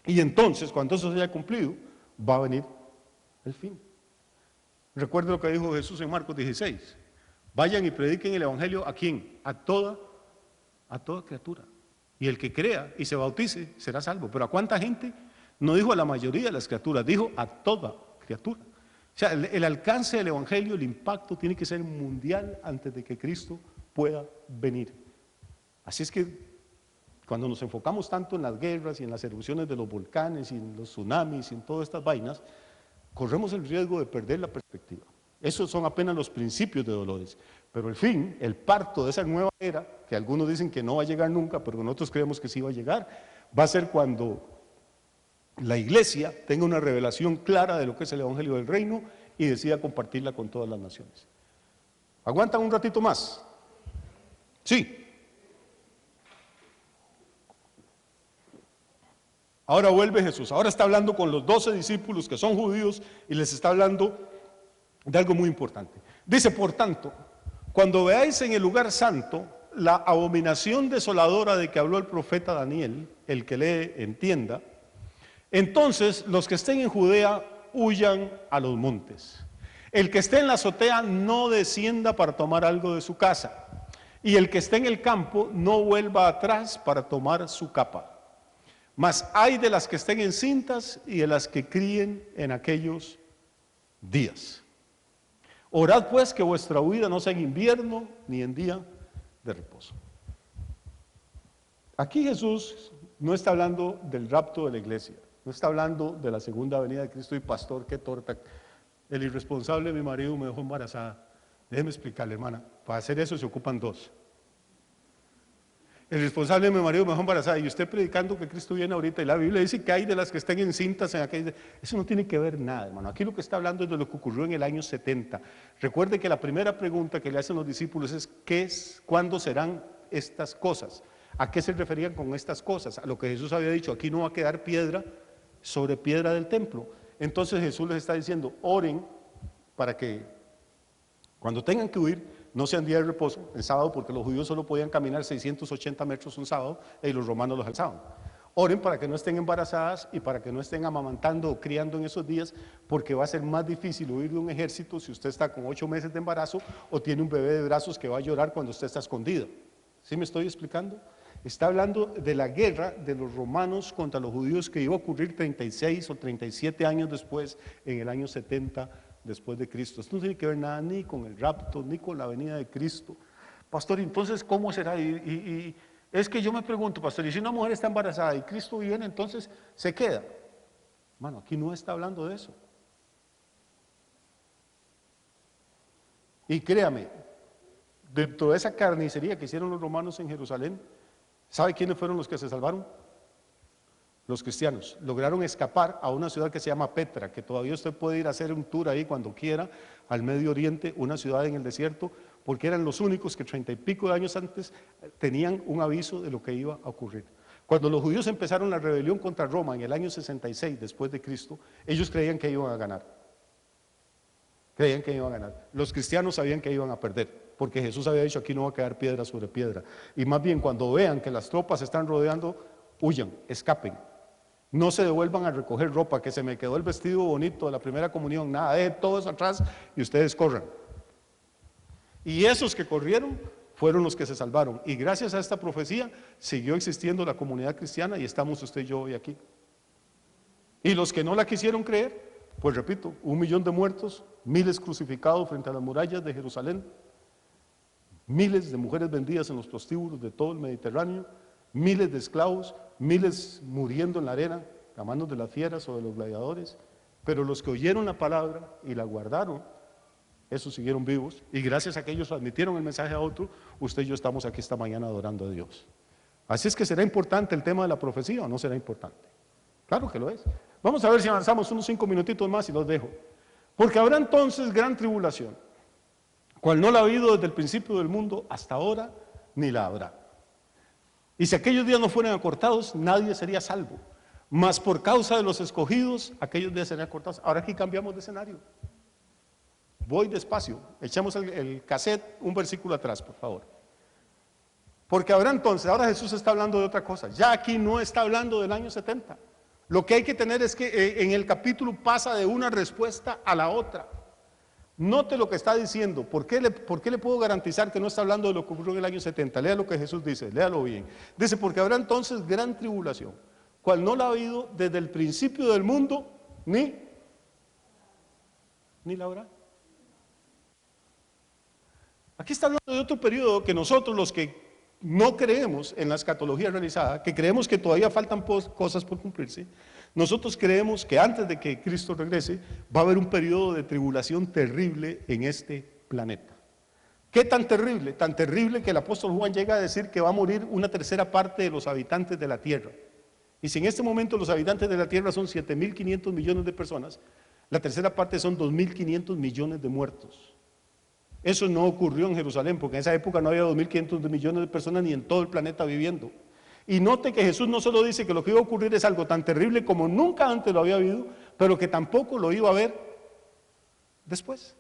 Y entonces, cuando eso se haya cumplido, va a venir el fin. Recuerda lo que dijo Jesús en Marcos 16. Vayan y prediquen el evangelio ¿a quién? A toda criatura. Y el que crea y se bautice será salvo. Pero ¿a cuánta gente? No dijo a la mayoría de las criaturas, dijo a toda criatura. O sea, el alcance del evangelio, el impacto tiene que ser mundial antes de que Cristo pueda venir. Así es que cuando nos enfocamos tanto en las guerras y en las erupciones de los volcanes y en los tsunamis y en todas estas vainas, corremos el riesgo de perder la perspectiva. Esos son apenas los principios de dolores, pero el fin, el parto de esa nueva era, que algunos dicen que no va a llegar nunca, pero nosotros creemos que sí va a llegar, va a ser cuando la iglesia tenga una revelación clara de lo que es el evangelio del reino y decida compartirla con todas las naciones. ¿Aguantan un ratito más? Sí. Ahora vuelve Jesús, ahora está hablando con los 12 discípulos que son judíos y les está hablando de algo muy importante. Dice, por tanto, cuando veáis en el lugar santo la abominación desoladora de que habló el profeta Daniel, el que lee entienda, entonces los que estén en Judea huyan a los montes. El que esté en la azotea no descienda para tomar algo de su casa, y el que esté en el campo no vuelva atrás para tomar su capa. Mas hay de las que estén encintas y de las que críen en aquellos días. Orad pues que vuestra huida no sea en invierno ni en día de reposo. Aquí Jesús no está hablando del rapto de la iglesia, no está hablando de la segunda venida de Cristo y pastor, qué torta. El irresponsable de mi marido me dejó embarazada. Déjeme explicarle, hermana, para hacer eso se ocupan dos. El responsable de mi marido me dejó embarazada y usted predicando que Cristo viene ahorita y la Biblia dice que hay de las que estén encintas en aquel... Eso no tiene que ver nada, hermano. Aquí lo que está hablando es de lo que ocurrió en el año 70. Recuerde que la primera pregunta que le hacen los discípulos es ¿cuándo serán estas cosas? ¿A qué se referían con estas cosas? A lo que Jesús había dicho, aquí no va a quedar piedra sobre piedra del templo. Entonces Jesús les está diciendo, oren para que cuando tengan que huir, no sean día de reposo, el sábado, porque los judíos solo podían caminar 680 metros un sábado y los romanos los alzaban. Oren para que no estén embarazadas y para que no estén amamantando o criando en esos días, porque va a ser más difícil huir de un ejército si usted está con 8 meses de embarazo o tiene un bebé de brazos que va a llorar cuando usted está escondida. ¿Sí me estoy explicando? Está hablando de la guerra de los romanos contra los judíos que iba a ocurrir 36 o 37 años después, en el año 70 después de Cristo. Esto no tiene que ver nada ni con el rapto, ni con la venida de Cristo. Pastor, entonces, ¿cómo será? Es que yo me pregunto, pastor, y si una mujer está embarazada y Cristo viene, entonces se queda. Bueno, aquí no está hablando de eso. Y créame, dentro de esa carnicería que hicieron los romanos en Jerusalén, ¿sabe quiénes fueron los que se salvaron? Los cristianos. Lograron escapar a una ciudad que se llama Petra, que todavía usted puede ir a hacer un tour ahí cuando quiera, al Medio Oriente, una ciudad en el desierto, porque eran los únicos que 30 y pico de años antes tenían un aviso de lo que iba a ocurrir. Cuando los judíos empezaron la rebelión contra Roma en el año 66 después de Cristo, ellos creían que iban a ganar. Creían que iban a ganar. Los cristianos sabían que iban a perder, porque Jesús había dicho: aquí no va a quedar piedra sobre piedra. Y más bien, cuando vean que las tropas están rodeando, huyan, escapen. No se devuelvan a recoger ropa, que se me quedó el vestido bonito de la primera comunión, nada, dejen todo eso atrás y ustedes corran. Y esos que corrieron fueron los que se salvaron. Y gracias a esta profecía siguió existiendo la comunidad cristiana y estamos usted y yo hoy aquí. Y los que no la quisieron creer, pues repito, 1 millón de muertos, miles crucificados frente a las murallas de Jerusalén, miles de mujeres vendidas en los prostíbulos de todo el Mediterráneo, miles de esclavos, miles muriendo en la arena a manos de las fieras o de los gladiadores. Pero los que oyeron la palabra y la guardaron, esos siguieron vivos, y gracias a que ellos transmitieron el mensaje a otro, usted y yo estamos aquí esta mañana adorando a Dios. Así es que, ¿será importante el tema de la profecía o no será importante? Claro que lo es. Vamos a ver si avanzamos unos 5 minutitos más y los dejo. Porque habrá entonces gran tribulación, cual no la ha habido desde el principio del mundo hasta ahora, ni la habrá. Y si aquellos días no fueran acortados, nadie sería salvo. Mas por causa de los escogidos, aquellos días serían acortados. Ahora aquí cambiamos de escenario. Voy despacio, echamos el cassette un versículo atrás, por favor. Porque ahora entonces, ahora Jesús está hablando de otra cosa. Ya aquí no está hablando del año 70. Lo que hay que tener es que en el capítulo pasa de una respuesta a la otra. Note lo que está diciendo. ¿Por qué le puedo garantizar que no está hablando de lo que ocurrió en el año 70? Lea lo que Jesús dice, léalo bien. Dice: porque habrá entonces gran tribulación, cual no la ha habido desde el principio del mundo, ni la habrá. Aquí está hablando de otro periodo que nosotros, los que no creemos en la escatología realizada, que creemos que todavía faltan cosas por cumplirse, nosotros creemos que antes de que Cristo regrese va a haber un periodo de tribulación terrible en este planeta. ¿Qué tan terrible? Tan terrible que el apóstol Juan llega a decir que va a morir una tercera parte de los habitantes de la tierra. Y si en este momento los habitantes de la tierra son 7.500 millones de personas, la tercera parte son 2.500 millones de muertos. Eso no ocurrió en Jerusalén, porque en esa época no había 2.500 millones de personas ni en todo el planeta viviendo. Y note que Jesús no solo dice que lo que iba a ocurrir es algo tan terrible como nunca antes lo había habido, pero que tampoco lo iba a ver después.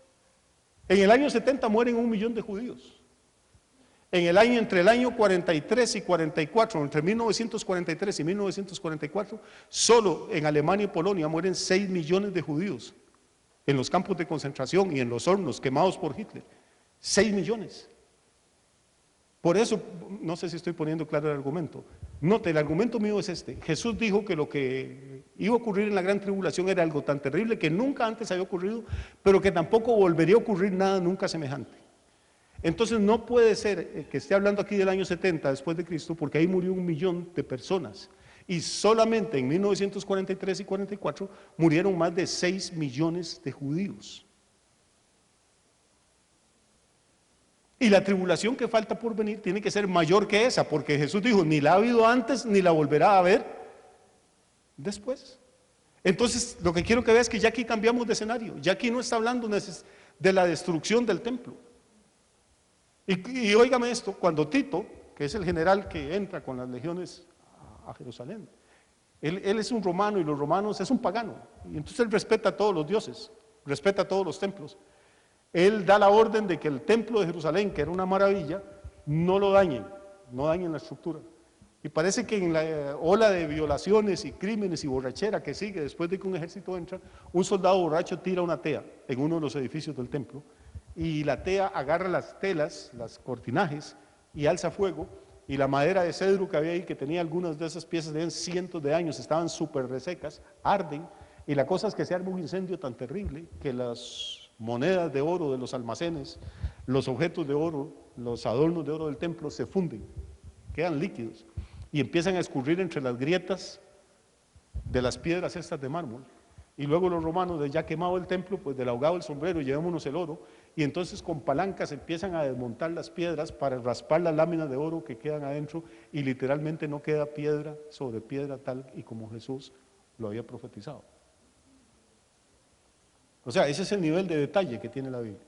En el año 70 mueren 1 millón de judíos. Entre el año 43 y 44, entre 1943 y 1944, solo en Alemania y Polonia mueren 6 millones de judíos en los campos de concentración y en los hornos quemados por Hitler. 6 millones. Por eso, no sé si estoy poniendo claro el argumento. Note, el argumento mío es este. Jesús dijo que lo que iba a ocurrir en la gran tribulación era algo tan terrible que nunca antes había ocurrido, pero que tampoco volvería a ocurrir nada nunca semejante. Entonces no puede ser que esté hablando aquí del año 70 después de Cristo, porque ahí murió 1 millón de personas. Y solamente en 1943 y 44 murieron más de 6 millones de judíos. Y la tribulación que falta por venir tiene que ser mayor que esa, porque Jesús dijo: ni la ha habido antes, ni la volverá a haber después. Entonces, lo que quiero que veas es que ya aquí cambiamos de escenario. Ya aquí no está hablando de la destrucción del templo. Y óigame esto: cuando Tito, que es el general que entra con las legiones a Jerusalén, él es un romano, y los romanos es un pagano, y entonces él respeta a todos los dioses, respeta a todos los templos. Él da la orden de que el templo de Jerusalén, que era una maravilla, no lo dañen, no dañen la estructura. Y parece que en la ola de violaciones y crímenes y borrachera que sigue después de que un ejército entra, un soldado borracho tira una tea en uno de los edificios del templo y la tea agarra las telas, las cortinajes y alza fuego, y la madera de cedro que había ahí, que tenía algunas de esas piezas de cientos de años, estaban súper resecas, arden, y la cosa es que se arma un incendio tan terrible que las monedas de oro de los almacenes, los objetos de oro, los adornos de oro del templo se funden, quedan líquidos y empiezan a escurrir entre las grietas de las piedras estas de mármol. Y luego los romanos, de ya quemado el templo, pues del ahogado el sombrero, llevémonos el oro, y entonces con palancas empiezan a desmontar las piedras para raspar las láminas de oro que quedan adentro, y literalmente no queda piedra sobre piedra tal y como Jesús lo había profetizado. O sea, ese es el nivel de detalle que tiene la Biblia.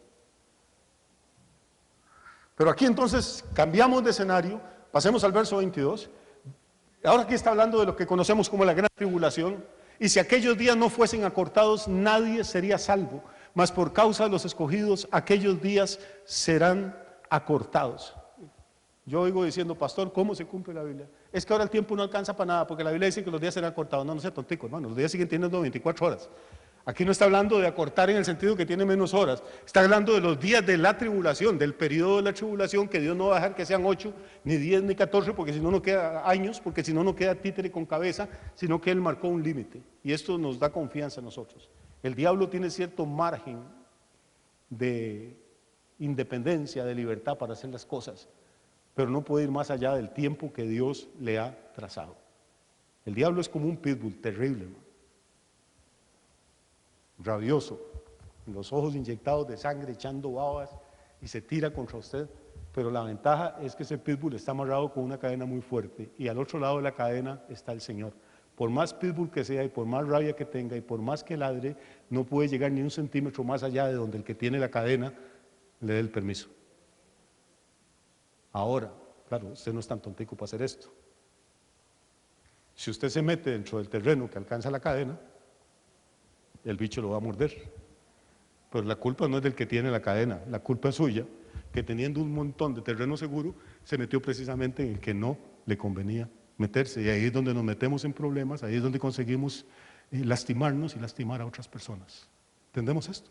Pero aquí entonces cambiamos de escenario, pasemos al verso 22. Ahora aquí está hablando de lo que conocemos como la gran tribulación. Y si aquellos días no fuesen acortados, nadie sería salvo, mas por causa de los escogidos, aquellos días serán acortados. Yo oigo diciendo, pastor, ¿cómo se cumple la Biblia? Es que ahora el tiempo no alcanza para nada, porque la Biblia dice que los días serán acortados. No, no sea tontico, hermano, los días siguen teniendo 24 horas. Aquí no está hablando de acortar en el sentido que tiene menos horas, está hablando de los días de la tribulación, del periodo de la tribulación, que Dios no va a dejar que sean 8, ni 10, ni 14, porque si no, no queda años, porque si no, no queda títere con cabeza, sino que Él marcó un límite, y esto nos da confianza a nosotros. El diablo tiene cierto margen de independencia, de libertad para hacer las cosas, pero no puede ir más allá del tiempo que Dios le ha trazado. El diablo es como un pitbull terrible, hermano. Rabioso, los ojos inyectados de sangre, echando babas, y se tira contra usted, pero la ventaja es que ese pitbull está amarrado con una cadena muy fuerte, y al otro lado de la cadena está el Señor. Por más pitbull que sea, y por más rabia que tenga, y por más que ladre, no puede llegar ni un centímetro más allá de donde el que tiene la cadena le dé el permiso. Ahora, claro, usted no es tan tontico para hacer esto. Si usted se mete dentro del terreno que alcanza la cadena, el bicho lo va a morder. Pero la culpa no es del que tiene la cadena, la culpa es suya, que teniendo un montón de terreno seguro, se metió precisamente en el que no le convenía meterse. Y ahí es donde nos metemos en problemas, ahí es donde conseguimos lastimarnos y lastimar a otras personas. ¿Entendemos esto?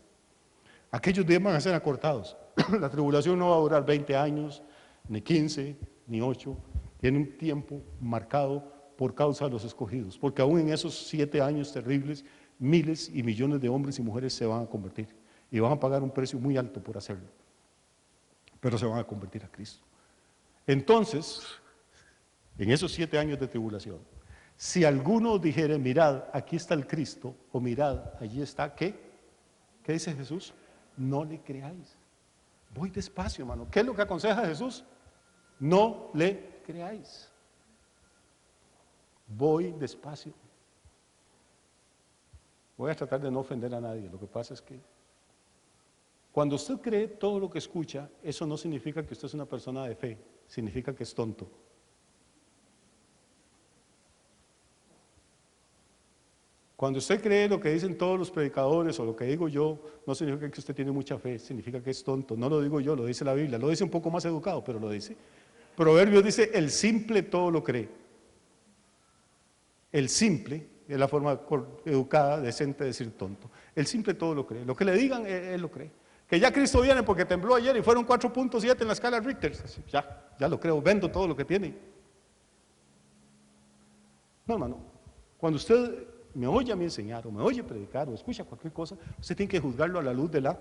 Aquellos días van a ser acortados. La tribulación no va a durar 20 años, ni 15, ni 8. Tiene un tiempo marcado por causa de los escogidos, porque aún en esos 7 años terribles, miles y millones de hombres y mujeres se van a convertir y van a pagar un precio muy alto por hacerlo, pero se van a convertir a Cristo. Entonces, en esos 7 años de tribulación, si alguno dijere, mirad, aquí está el Cristo, o mirad, allí está, ¿qué? ¿Qué dice Jesús? No le creáis. Voy despacio, hermano. ¿Qué es lo que aconseja Jesús? No le creáis. Voy despacio. Voy a tratar de no ofender a nadie. Lo que pasa es que cuando usted cree todo lo que escucha, eso no significa que usted es una persona de fe, significa que es tonto. Cuando usted cree lo que dicen todos los predicadores o lo que digo yo, no significa que usted tiene mucha fe, significa que es tonto. No lo digo yo, lo dice la Biblia, lo dice un poco más educado, pero lo dice. Proverbios dice, el simple todo lo cree. El simple es la forma educada, decente de decir tonto. El simple todo lo cree. Lo que le digan, él lo cree. Que ya Cristo viene porque tembló ayer y fueron 4.7 en la escala Richter. Ya lo creo, vendo todo lo que tiene. No, hermano, cuando usted me oye a mí enseñar, o me oye predicar, o escucha cualquier cosa, usted tiene que juzgarlo a la luz de la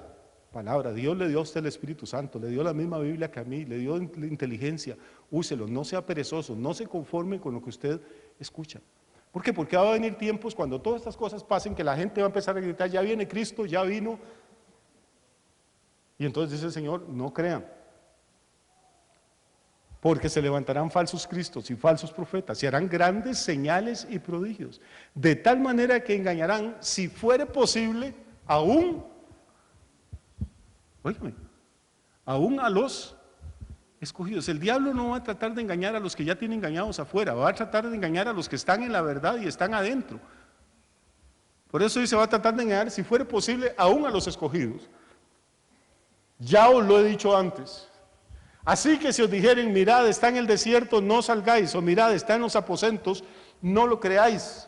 palabra. Dios le dio a usted el Espíritu Santo, le dio la misma Biblia que a mí, le dio inteligencia, úselo, no sea perezoso, no se conforme con lo que usted escucha. ¿Por qué? Porque va a venir tiempos cuando todas estas cosas pasen, que la gente va a empezar a gritar, ya viene Cristo, ya vino. Y entonces dice el Señor, no crean. Porque se levantarán falsos cristos y falsos profetas, y harán grandes señales y prodigios, de tal manera que engañarán, si fuere posible, aún a los escogidos. El diablo no va a tratar de engañar a los que ya tienen engañados afuera, va a tratar de engañar a los que están en la verdad y están adentro. Por eso dice, va a tratar de engañar, si fuere posible, aún a los escogidos. Ya os lo he dicho antes. Así que si os dijeren, mirad, está en el desierto, no salgáis, o mirad, está en los aposentos, no lo creáis.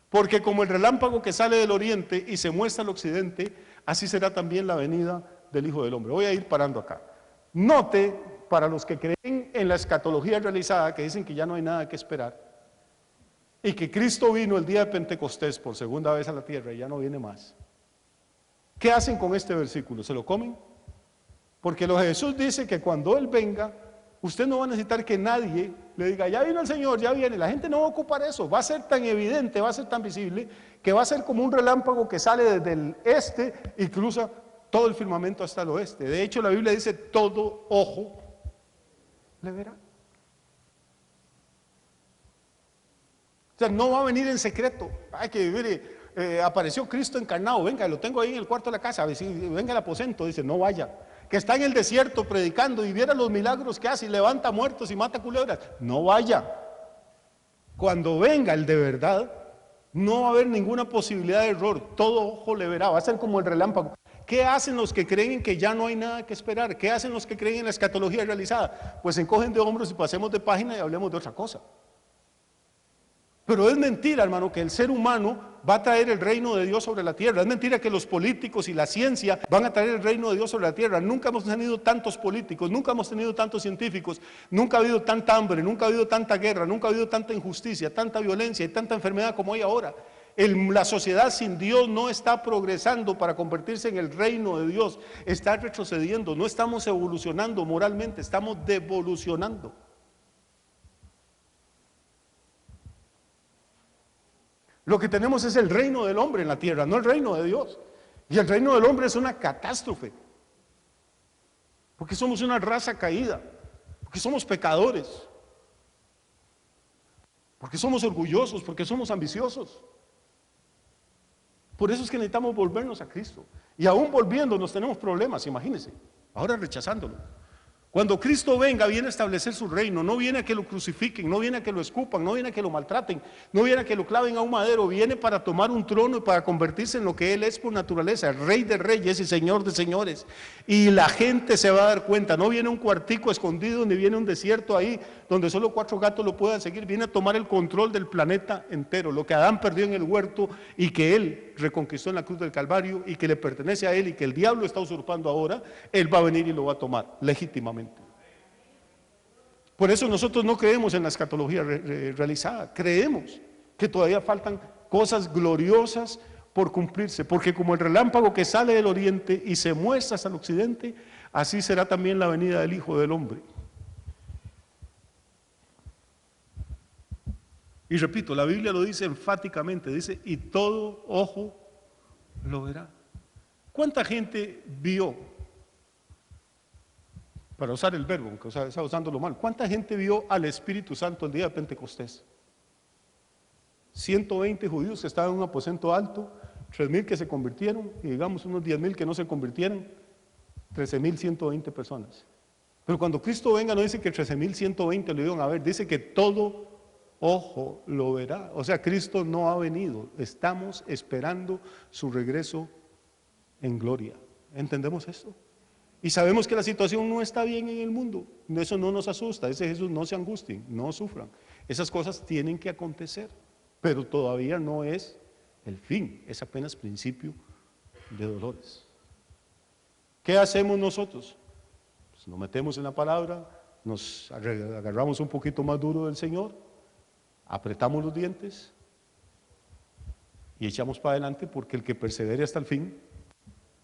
Porque como el relámpago que sale del oriente y se muestra al occidente, así será también la venida del Hijo del Hombre. Voy a ir parando acá. Note, para los que creen en la escatología realizada, que dicen que ya no hay nada que esperar, y que Cristo vino el día de Pentecostés por segunda vez a la tierra y ya no viene más. ¿Qué hacen con este versículo? ¿Se lo comen? Porque lo Jesús dice que cuando Él venga, usted no va a necesitar que nadie le diga, ya vino el Señor, ya viene. La gente no va a ocupar eso, va a ser tan evidente, va a ser tan visible, que va a ser como un relámpago que sale desde el este y cruza todo el firmamento hasta el oeste. De hecho, la Biblia dice, todo ojo le verá. O sea, no va a venir en secreto. Ay, que mire, apareció Cristo encarnado, venga, lo tengo ahí en el cuarto de la casa, venga al aposento, dice, no vaya. Que está en el desierto predicando y viera los milagros que hace y levanta muertos y mata culebras, no vaya. Cuando venga el de verdad, no va a haber ninguna posibilidad de error, todo ojo le verá, va a ser como el relámpago. ¿Qué hacen los que creen que ya no hay nada que esperar? ¿Qué hacen los que creen en la escatología realizada? Pues se encogen de hombros y pasemos de página y hablemos de otra cosa. Pero es mentira, hermano, que el ser humano va a traer el reino de Dios sobre la tierra. Es mentira que los políticos y la ciencia van a traer el reino de Dios sobre la tierra. Nunca hemos tenido tantos políticos, nunca hemos tenido tantos científicos, nunca ha habido tanta hambre, nunca ha habido tanta guerra, nunca ha habido tanta injusticia, tanta violencia y tanta enfermedad como hay ahora. La sociedad sin Dios no está progresando para convertirse en el reino de Dios, está retrocediendo, no estamos evolucionando moralmente, estamos devolucionando. Lo que tenemos es el reino del hombre en la tierra, no el reino de Dios. Y el reino del hombre es una catástrofe. Porque somos una raza caída. Porque somos pecadores. Porque somos orgullosos, porque somos ambiciosos. Por eso es que necesitamos volvernos a Cristo. Y aún volviéndonos tenemos problemas, imagínense. Ahora rechazándolo. Cuando Cristo venga, viene a establecer su reino, no viene a que lo crucifiquen, no viene a que lo escupan, no viene a que lo maltraten, no viene a que lo claven a un madero, viene para tomar un trono y para convertirse en lo que Él es por naturaleza, el Rey de reyes y Señor de señores. Y la gente se va a dar cuenta, no viene un cuartico escondido, ni viene un desierto ahí donde solo 4 gatos lo puedan seguir, viene a tomar el control del planeta entero, lo que Adán perdió en el huerto y que Él reconquistó en la cruz del Calvario y que le pertenece a Él y que el diablo está usurpando ahora, Él va a venir y lo va a tomar legítimamente. Por eso nosotros no creemos en la escatología realizada, creemos que todavía faltan cosas gloriosas por cumplirse, porque como el relámpago que sale del oriente y se muestra hasta el occidente, así será también la venida del Hijo del Hombre. Y repito, la Biblia lo dice enfáticamente, dice, y todo ojo lo verá. ¿Cuánta gente vio, para usar el verbo, aunque está usándolo mal, cuánta gente vio al Espíritu Santo el día de Pentecostés? 120 judíos que estaban en un aposento alto, 3,000 que se convirtieron, y digamos unos 10,000 que no se convirtieron, 13,120 personas. Pero cuando Cristo venga no dice que 13,120 lo iban a ver, dice que todo ojo lo verá. O sea, Cristo no ha venido, estamos esperando su regreso en gloria. ¿Entendemos esto? Y sabemos que la situación no está bien en el mundo, eso no nos asusta, dice Jesús, no se angustien, no sufran. Esas cosas tienen que acontecer, pero todavía no es el fin, es apenas principio de dolores. ¿Qué hacemos nosotros? Pues nos metemos en la palabra, nos agarramos un poquito más duro del Señor, apretamos los dientes y echamos para adelante, porque el que persevere hasta el fin,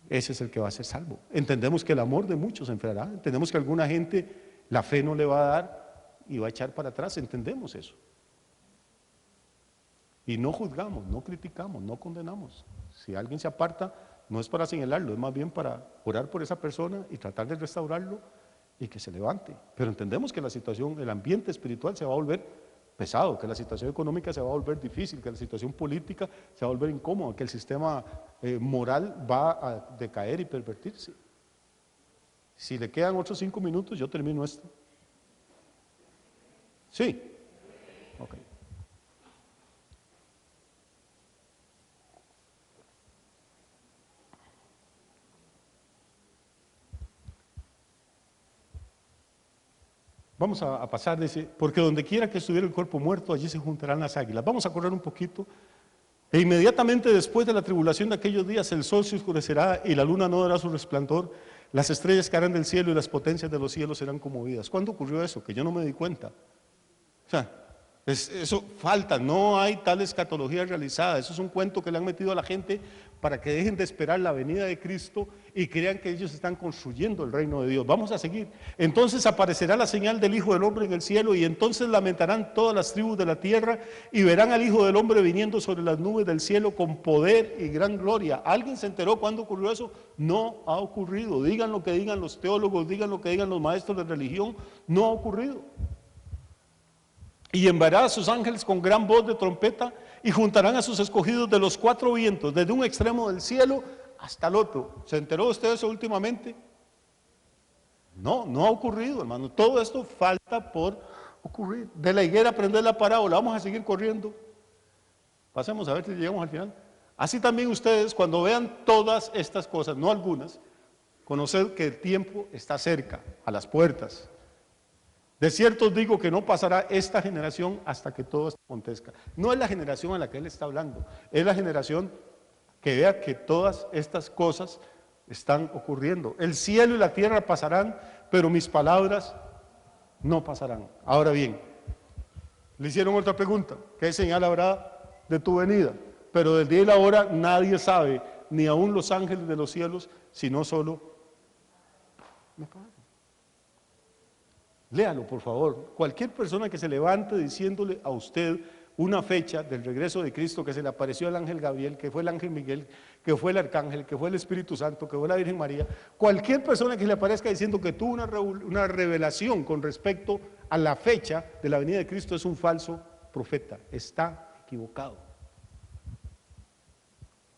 ese es el que va a ser salvo. Entendemos que el amor de muchos se enfriará, entendemos que a alguna gente la fe no le va a dar y va a echar para atrás, entendemos eso. Y no juzgamos, no criticamos, no condenamos. Si alguien se aparta, no es para señalarlo, es más bien para orar por esa persona y tratar de restaurarlo y que se levante. Pero entendemos que la situación, el ambiente espiritual se va a volver pesado, que la situación económica se va a volver difícil, que la situación política se va a volver incómoda, que el sistema moral va a decaer y pervertirse. Si le quedan otros 5 minutos, yo termino esto. ¿Sí? Ok. Vamos a pasar, dice, porque donde quiera que estuviera el cuerpo muerto, allí se juntarán las águilas. Vamos a correr un poquito. E inmediatamente después de la tribulación de aquellos días, el sol se oscurecerá y la luna no dará su resplandor, las estrellas caerán del cielo y las potencias de los cielos serán conmovidas. ¿Cuándo ocurrió eso? Que yo no me di cuenta. O sea, eso falta, no hay tal escatología realizada. Eso es un cuento que le han metido a la gente para que dejen de esperar la venida de Cristo y crean que ellos están construyendo el reino de Dios. Vamos a seguir. Entonces aparecerá la señal del Hijo del Hombre en el cielo y entonces lamentarán todas las tribus de la tierra y verán al Hijo del Hombre viniendo sobre las nubes del cielo con poder y gran gloria. ¿Alguien se enteró cuándo ocurrió eso? No ha ocurrido. Digan lo que digan los teólogos, digan lo que digan los maestros de religión, no ha ocurrido. Y enviará a sus ángeles con gran voz de trompeta y juntarán a sus escogidos de los cuatro vientos, desde un extremo del cielo hasta el otro. ¿Se enteró usted de eso últimamente? No, no ha ocurrido, hermano. Todo esto falta por ocurrir. De la higuera aprender la parábola. Vamos a seguir corriendo. Pasemos a ver si llegamos al final. Así también ustedes, cuando vean todas estas cosas, no algunas, conoced que el tiempo está cerca, a las puertas. De cierto os digo que no pasará esta generación hasta que todo esto acontezca. No es la generación a la que él está hablando, es la generación que vea que todas estas cosas están ocurriendo. El cielo y la tierra pasarán, pero mis palabras no pasarán. Ahora bien, le hicieron otra pregunta: ¿qué señal habrá de tu venida? Pero del día y la hora nadie sabe, ni aun los ángeles de los cielos, sino solo mi Padre. Léalo, por favor. Cualquier persona que se levante diciéndole a usted una fecha del regreso de Cristo, que se le apareció al ángel Gabriel, que fue el ángel Miguel, que fue el arcángel, que fue el Espíritu Santo, que fue la Virgen María, cualquier persona que le aparezca diciendo que tuvo una revelación con respecto a la fecha de la venida de Cristo es un falso profeta, está equivocado.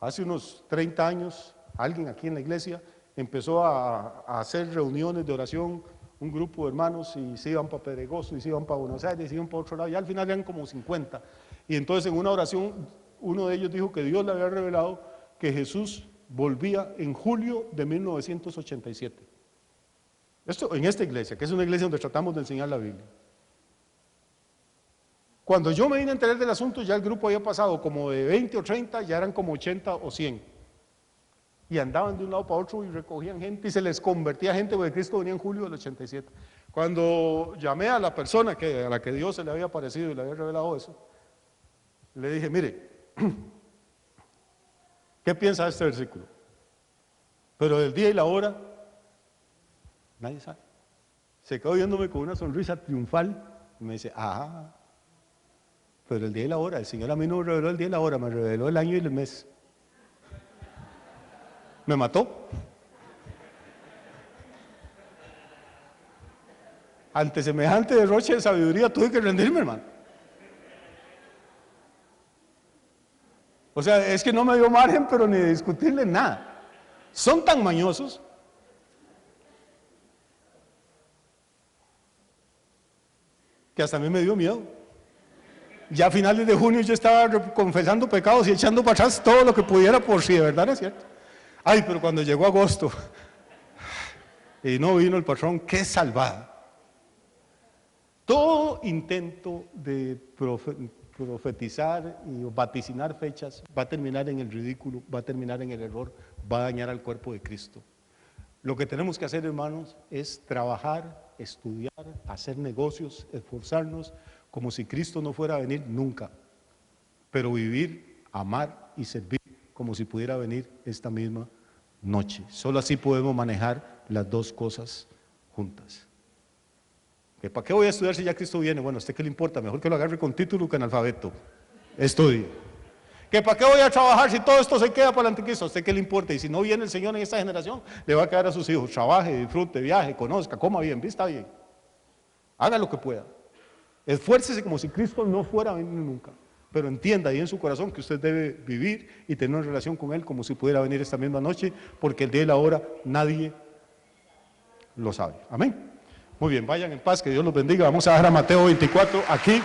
Hace unos 30 años, alguien aquí en la iglesia empezó a hacer reuniones de oración, un grupo de hermanos, y se iban para Pedregoso, y se iban para Buenos Aires, y se iban para otro lado, y al final eran como 50. Y entonces en una oración, uno de ellos dijo que Dios le había revelado que Jesús volvía en julio de 1987. Esto en esta iglesia, que es una iglesia donde tratamos de enseñar la Biblia. Cuando yo me vine a enterar del asunto, ya el grupo había pasado como de 20 o 30, ya eran como 80 o 100. Y andaban de un lado para otro y recogían gente y se les convertía gente, porque Cristo venía en julio del 87. Cuando llamé a la persona a la que Dios se le había aparecido y le había revelado eso, le dije: mire, ¿qué piensa de este versículo? Pero del día y la hora, nadie sabe. Se quedó viéndome con una sonrisa triunfal y me dice: ajá, pero el día y la hora, el Señor a mí no me reveló el día y la hora, me reveló el año y el mes. Me mató. Ante semejante derroche de sabiduría tuve que rendirme, hermano. O sea, es que no me dio margen, pero ni de discutirle nada. Son tan mañosos que hasta a mí me dio miedo. Ya a finales de junio yo estaba confesando pecados y echando para atrás todo lo que pudiera, por si de verdad es cierto. Ay, pero cuando llegó agosto y no vino el patrón, qué salvada. Todo intento de profetizar y vaticinar fechas va a terminar en el ridículo, va a terminar en el error, va a dañar al cuerpo de Cristo. Lo que tenemos que hacer, hermanos, es trabajar, estudiar, hacer negocios, esforzarnos como si Cristo no fuera a venir nunca, pero vivir, amar y servir como si pudiera venir esta misma noche. Solo así podemos manejar las dos cosas juntas. ¿Para qué voy a estudiar si ya Cristo viene? Bueno, ¿a usted qué le importa? Mejor que lo agarre con título que analfabeto. Estudie. ¿Para qué voy a trabajar si todo esto se queda para el anticristo? ¿A usted qué le importa? Y si no viene el Señor en esta generación, le va a quedar a sus hijos. Trabaje, disfrute, viaje, conozca, coma bien, vista bien. Haga lo que pueda. Esfuércese como si Cristo no fuera a venir nunca. Pero entienda ahí en su corazón que usted debe vivir y tener una relación con Él como si pudiera venir esta misma noche, porque el día y la hora nadie lo sabe. Amén. Muy bien, vayan en paz, que Dios los bendiga. Vamos a dar a Mateo 24 aquí.